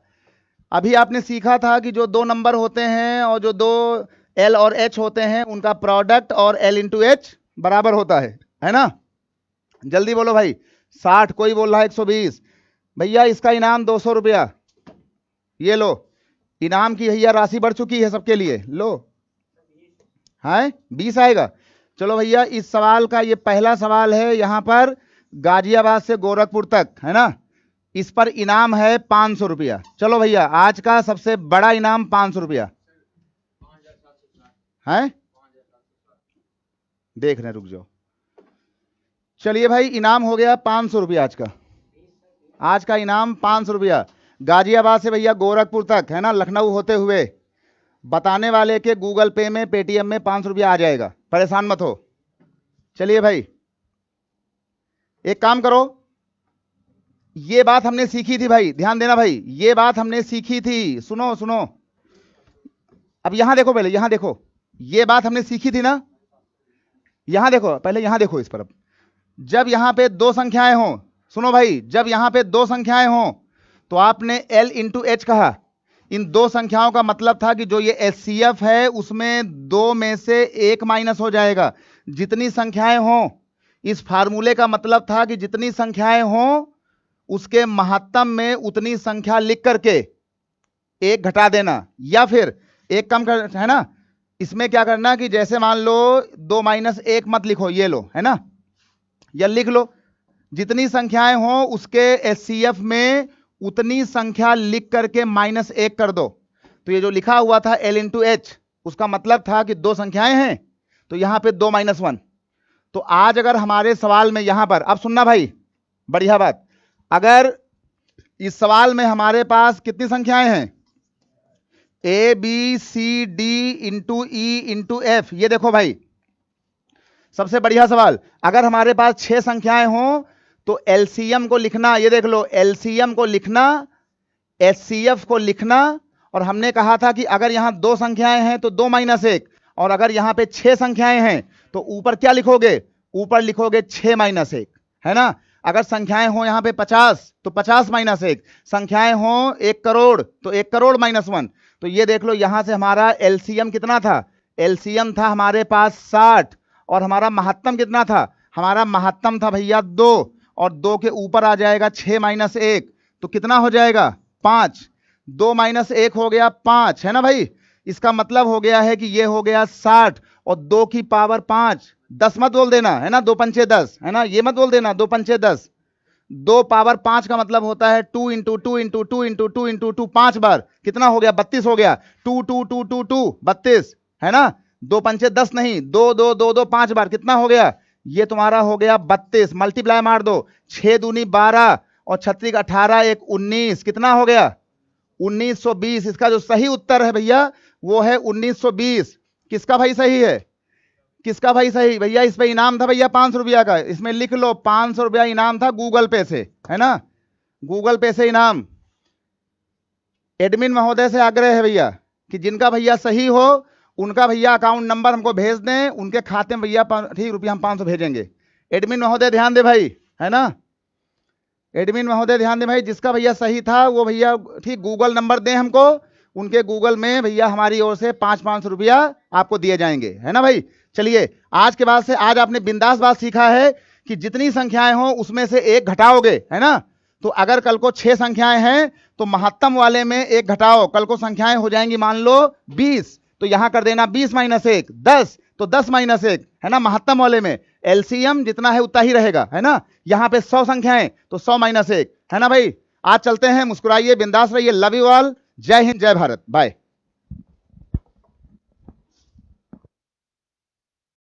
अभी आपने सीखा था कि जो 2 नंबर होते हैं और जो 2 L और H होते हैं उनका प्रोडक्ट और L इंटू H बराबर होता है ना। जल्दी बोलो भाई, 60, कोई बोल रहा है 120। भैया इसका इनाम 200 रुपया, ये लो। इनाम की भैया राशि बढ़ चुकी है सबके लिए, लो। है 20 आएगा। चलो भैया इस सवाल का ये पहला सवाल है, यहां पर गाजियाबाद से गोरखपुर तक, है ना। इस पर इनाम है 500 रुपया। चलो भैया आज का सबसे बड़ा इनाम 500 रुपया है। देख रहे हैं, रुक जाओ। चलिए भाई इनाम हो गया 500 रुपया आज का। आज का इनाम 500 रुपया, गाजियाबाद से भैया गोरखपुर तक, है ना, लखनऊ होते हुए। बताने वाले के गूगल पे में, पेटीएम में 500 रुपया आ जाएगा, परेशान मत हो। चलिए भाई एक काम करो, ये बात हमने सीखी थी भाई, ध्यान देना भाई, ये बात हमने सीखी थी। सुनो सुनो, अब यहां देखो, पहले यहां देखो, ये बात हमने सीखी थी ना। यहां देखो, पहले यहां देखो इस पर। अब जब यहां पे 2 संख्याएं हो, सुनो भाई, जब यहां पे 2 संख्याएं हो तो आपने L इंटू H कहा। इन 2 संख्याओं का मतलब था कि जो ये HCF है उसमें 2 में से 1 माइनस हो जाएगा। जितनी संख्याएं हो, इस फार्मूले का मतलब था कि जितनी संख्याएं हो उसके महत्तम में उतनी संख्या लिख करके 1 घटा देना, या फिर 1 कम कर, है ना। इसमें क्या करना कि जैसे मान लो 2 माइनस 1 मत लिखो, ये लो, है ना, या लिख लो। जितनी संख्याएं हो उसके HCF में उतनी संख्या लिख करके -1 कर दो। तो ये जो लिखा हुआ था L इंटू H, उसका मतलब था कि दो संख्याएं हैं तो यहां पे 2 - 1। तो आज अगर हमारे सवाल में यहां पर, अब सुनना भाई, बढ़िया बात, अगर इस सवाल में हमारे पास कितनी संख्याएं हैं, A B C D into E into F, ये देखो भाई सबसे बढ़िया सवाल, अगर हमारे पास 6 संख्याएं हों तो एलसीएम को लिखना, ये देख लो एलसीएम को लिखना, एचसीएफ को लिखना, और हमने कहा था कि अगर यहां 2 संख्याएं हैं तो 2 - 1, और अगर यहां पे 6 संख्याएं हैं तो ऊपर क्या लिखोगे, ऊपर लिखोगे 6 - 1, है ना। अगर संख्याएं हो यहां पे 50 तो 50 - 1, संख्याएं हो 1 करोड़ तो 1 करोड़ -1। तो ये देख लो यहां से हमारा एलसीएम कितना था, एलसीएम था हमारे पास 60, और हमारा महत्तम कितना था, हमारा महत्तम था भैया 2, और 2 के ऊपर आ जाएगा 6 - 1, तो कितना हो जाएगा 5, 2 - 1 हो गया 5, है ना भाई। इसका मतलब हो गया है कि ये हो गया 60 और 2 की पावर 5, 10 मत बोल देना, है ना, 2 पंचे 10, है ना, ये मत बोल देना 2 पंचे 10, 2 पावर 5 का मतलब होता है 2 इंटू 2 इंटू 2 इंटू 2 इंटू 2, 5 बार, कितना हो गया 32 हो गया, 2 2 2 2 2 32, है ना, 2 पंचे 10 नहीं, 2 2 2 2 5 बार, कितना हो गया, ये तुम्हारा हो गया 32, मल्टीप्लाई मार दो, 6 दूनी 12 और 36 18 1 19, कितना हो गया 1920। इसका जो सही उत्तर है भैया वो है 1920। किसका भाई सही है, किसका भाई सही, भैया इस पे इनाम था भैया 500 रुपया का, इसमें लिख लो 500 रुपया इनाम था गूगल पे से, है ना, गूगल पे से इनाम। एडमिन महोदय से आग्रह है भैया कि जिनका भैया सही हो उनका भैया अकाउंट नंबर हमको भेज दें, उनके खाते में भैया ठीक रुपया हम 500 भेजेंगे। एडमिन महोदय ध्यान दे भाई, है ना, एडमिन महोदय ध्यान दे भाई, जिसका भैया सही था वो भैया ठीक गूगल नंबर दें हमको, उनके गूगल में भैया हमारी ओर से 500 रुपया आपको दिए जाएंगे, है ना भाई। चलिए आज के बाद से, आज आपने बिंदास बात सीखा है कि जितनी संख्याएं हो उसमें से एक घटाओगे, है ना। तो अगर कल को 6 संख्याएं हैं तो महत्तम वाले में एक घटाओ, कल को संख्याएं हो जाएंगी मान लो 20, तो यहां कर देना 20 - 1, 10 तो 10 - 1, है ना, महत्तम वाले में एलसीएम जितना है उतना ही रहेगा, है ना। यहां पे 100 संख्याएं तो 100 - 1, है ना भाई। आज चलते हैं, मुस्कुराइए, बिंदास रहिए, लव यू ऑल, जय हिंद जय भारत, बाय।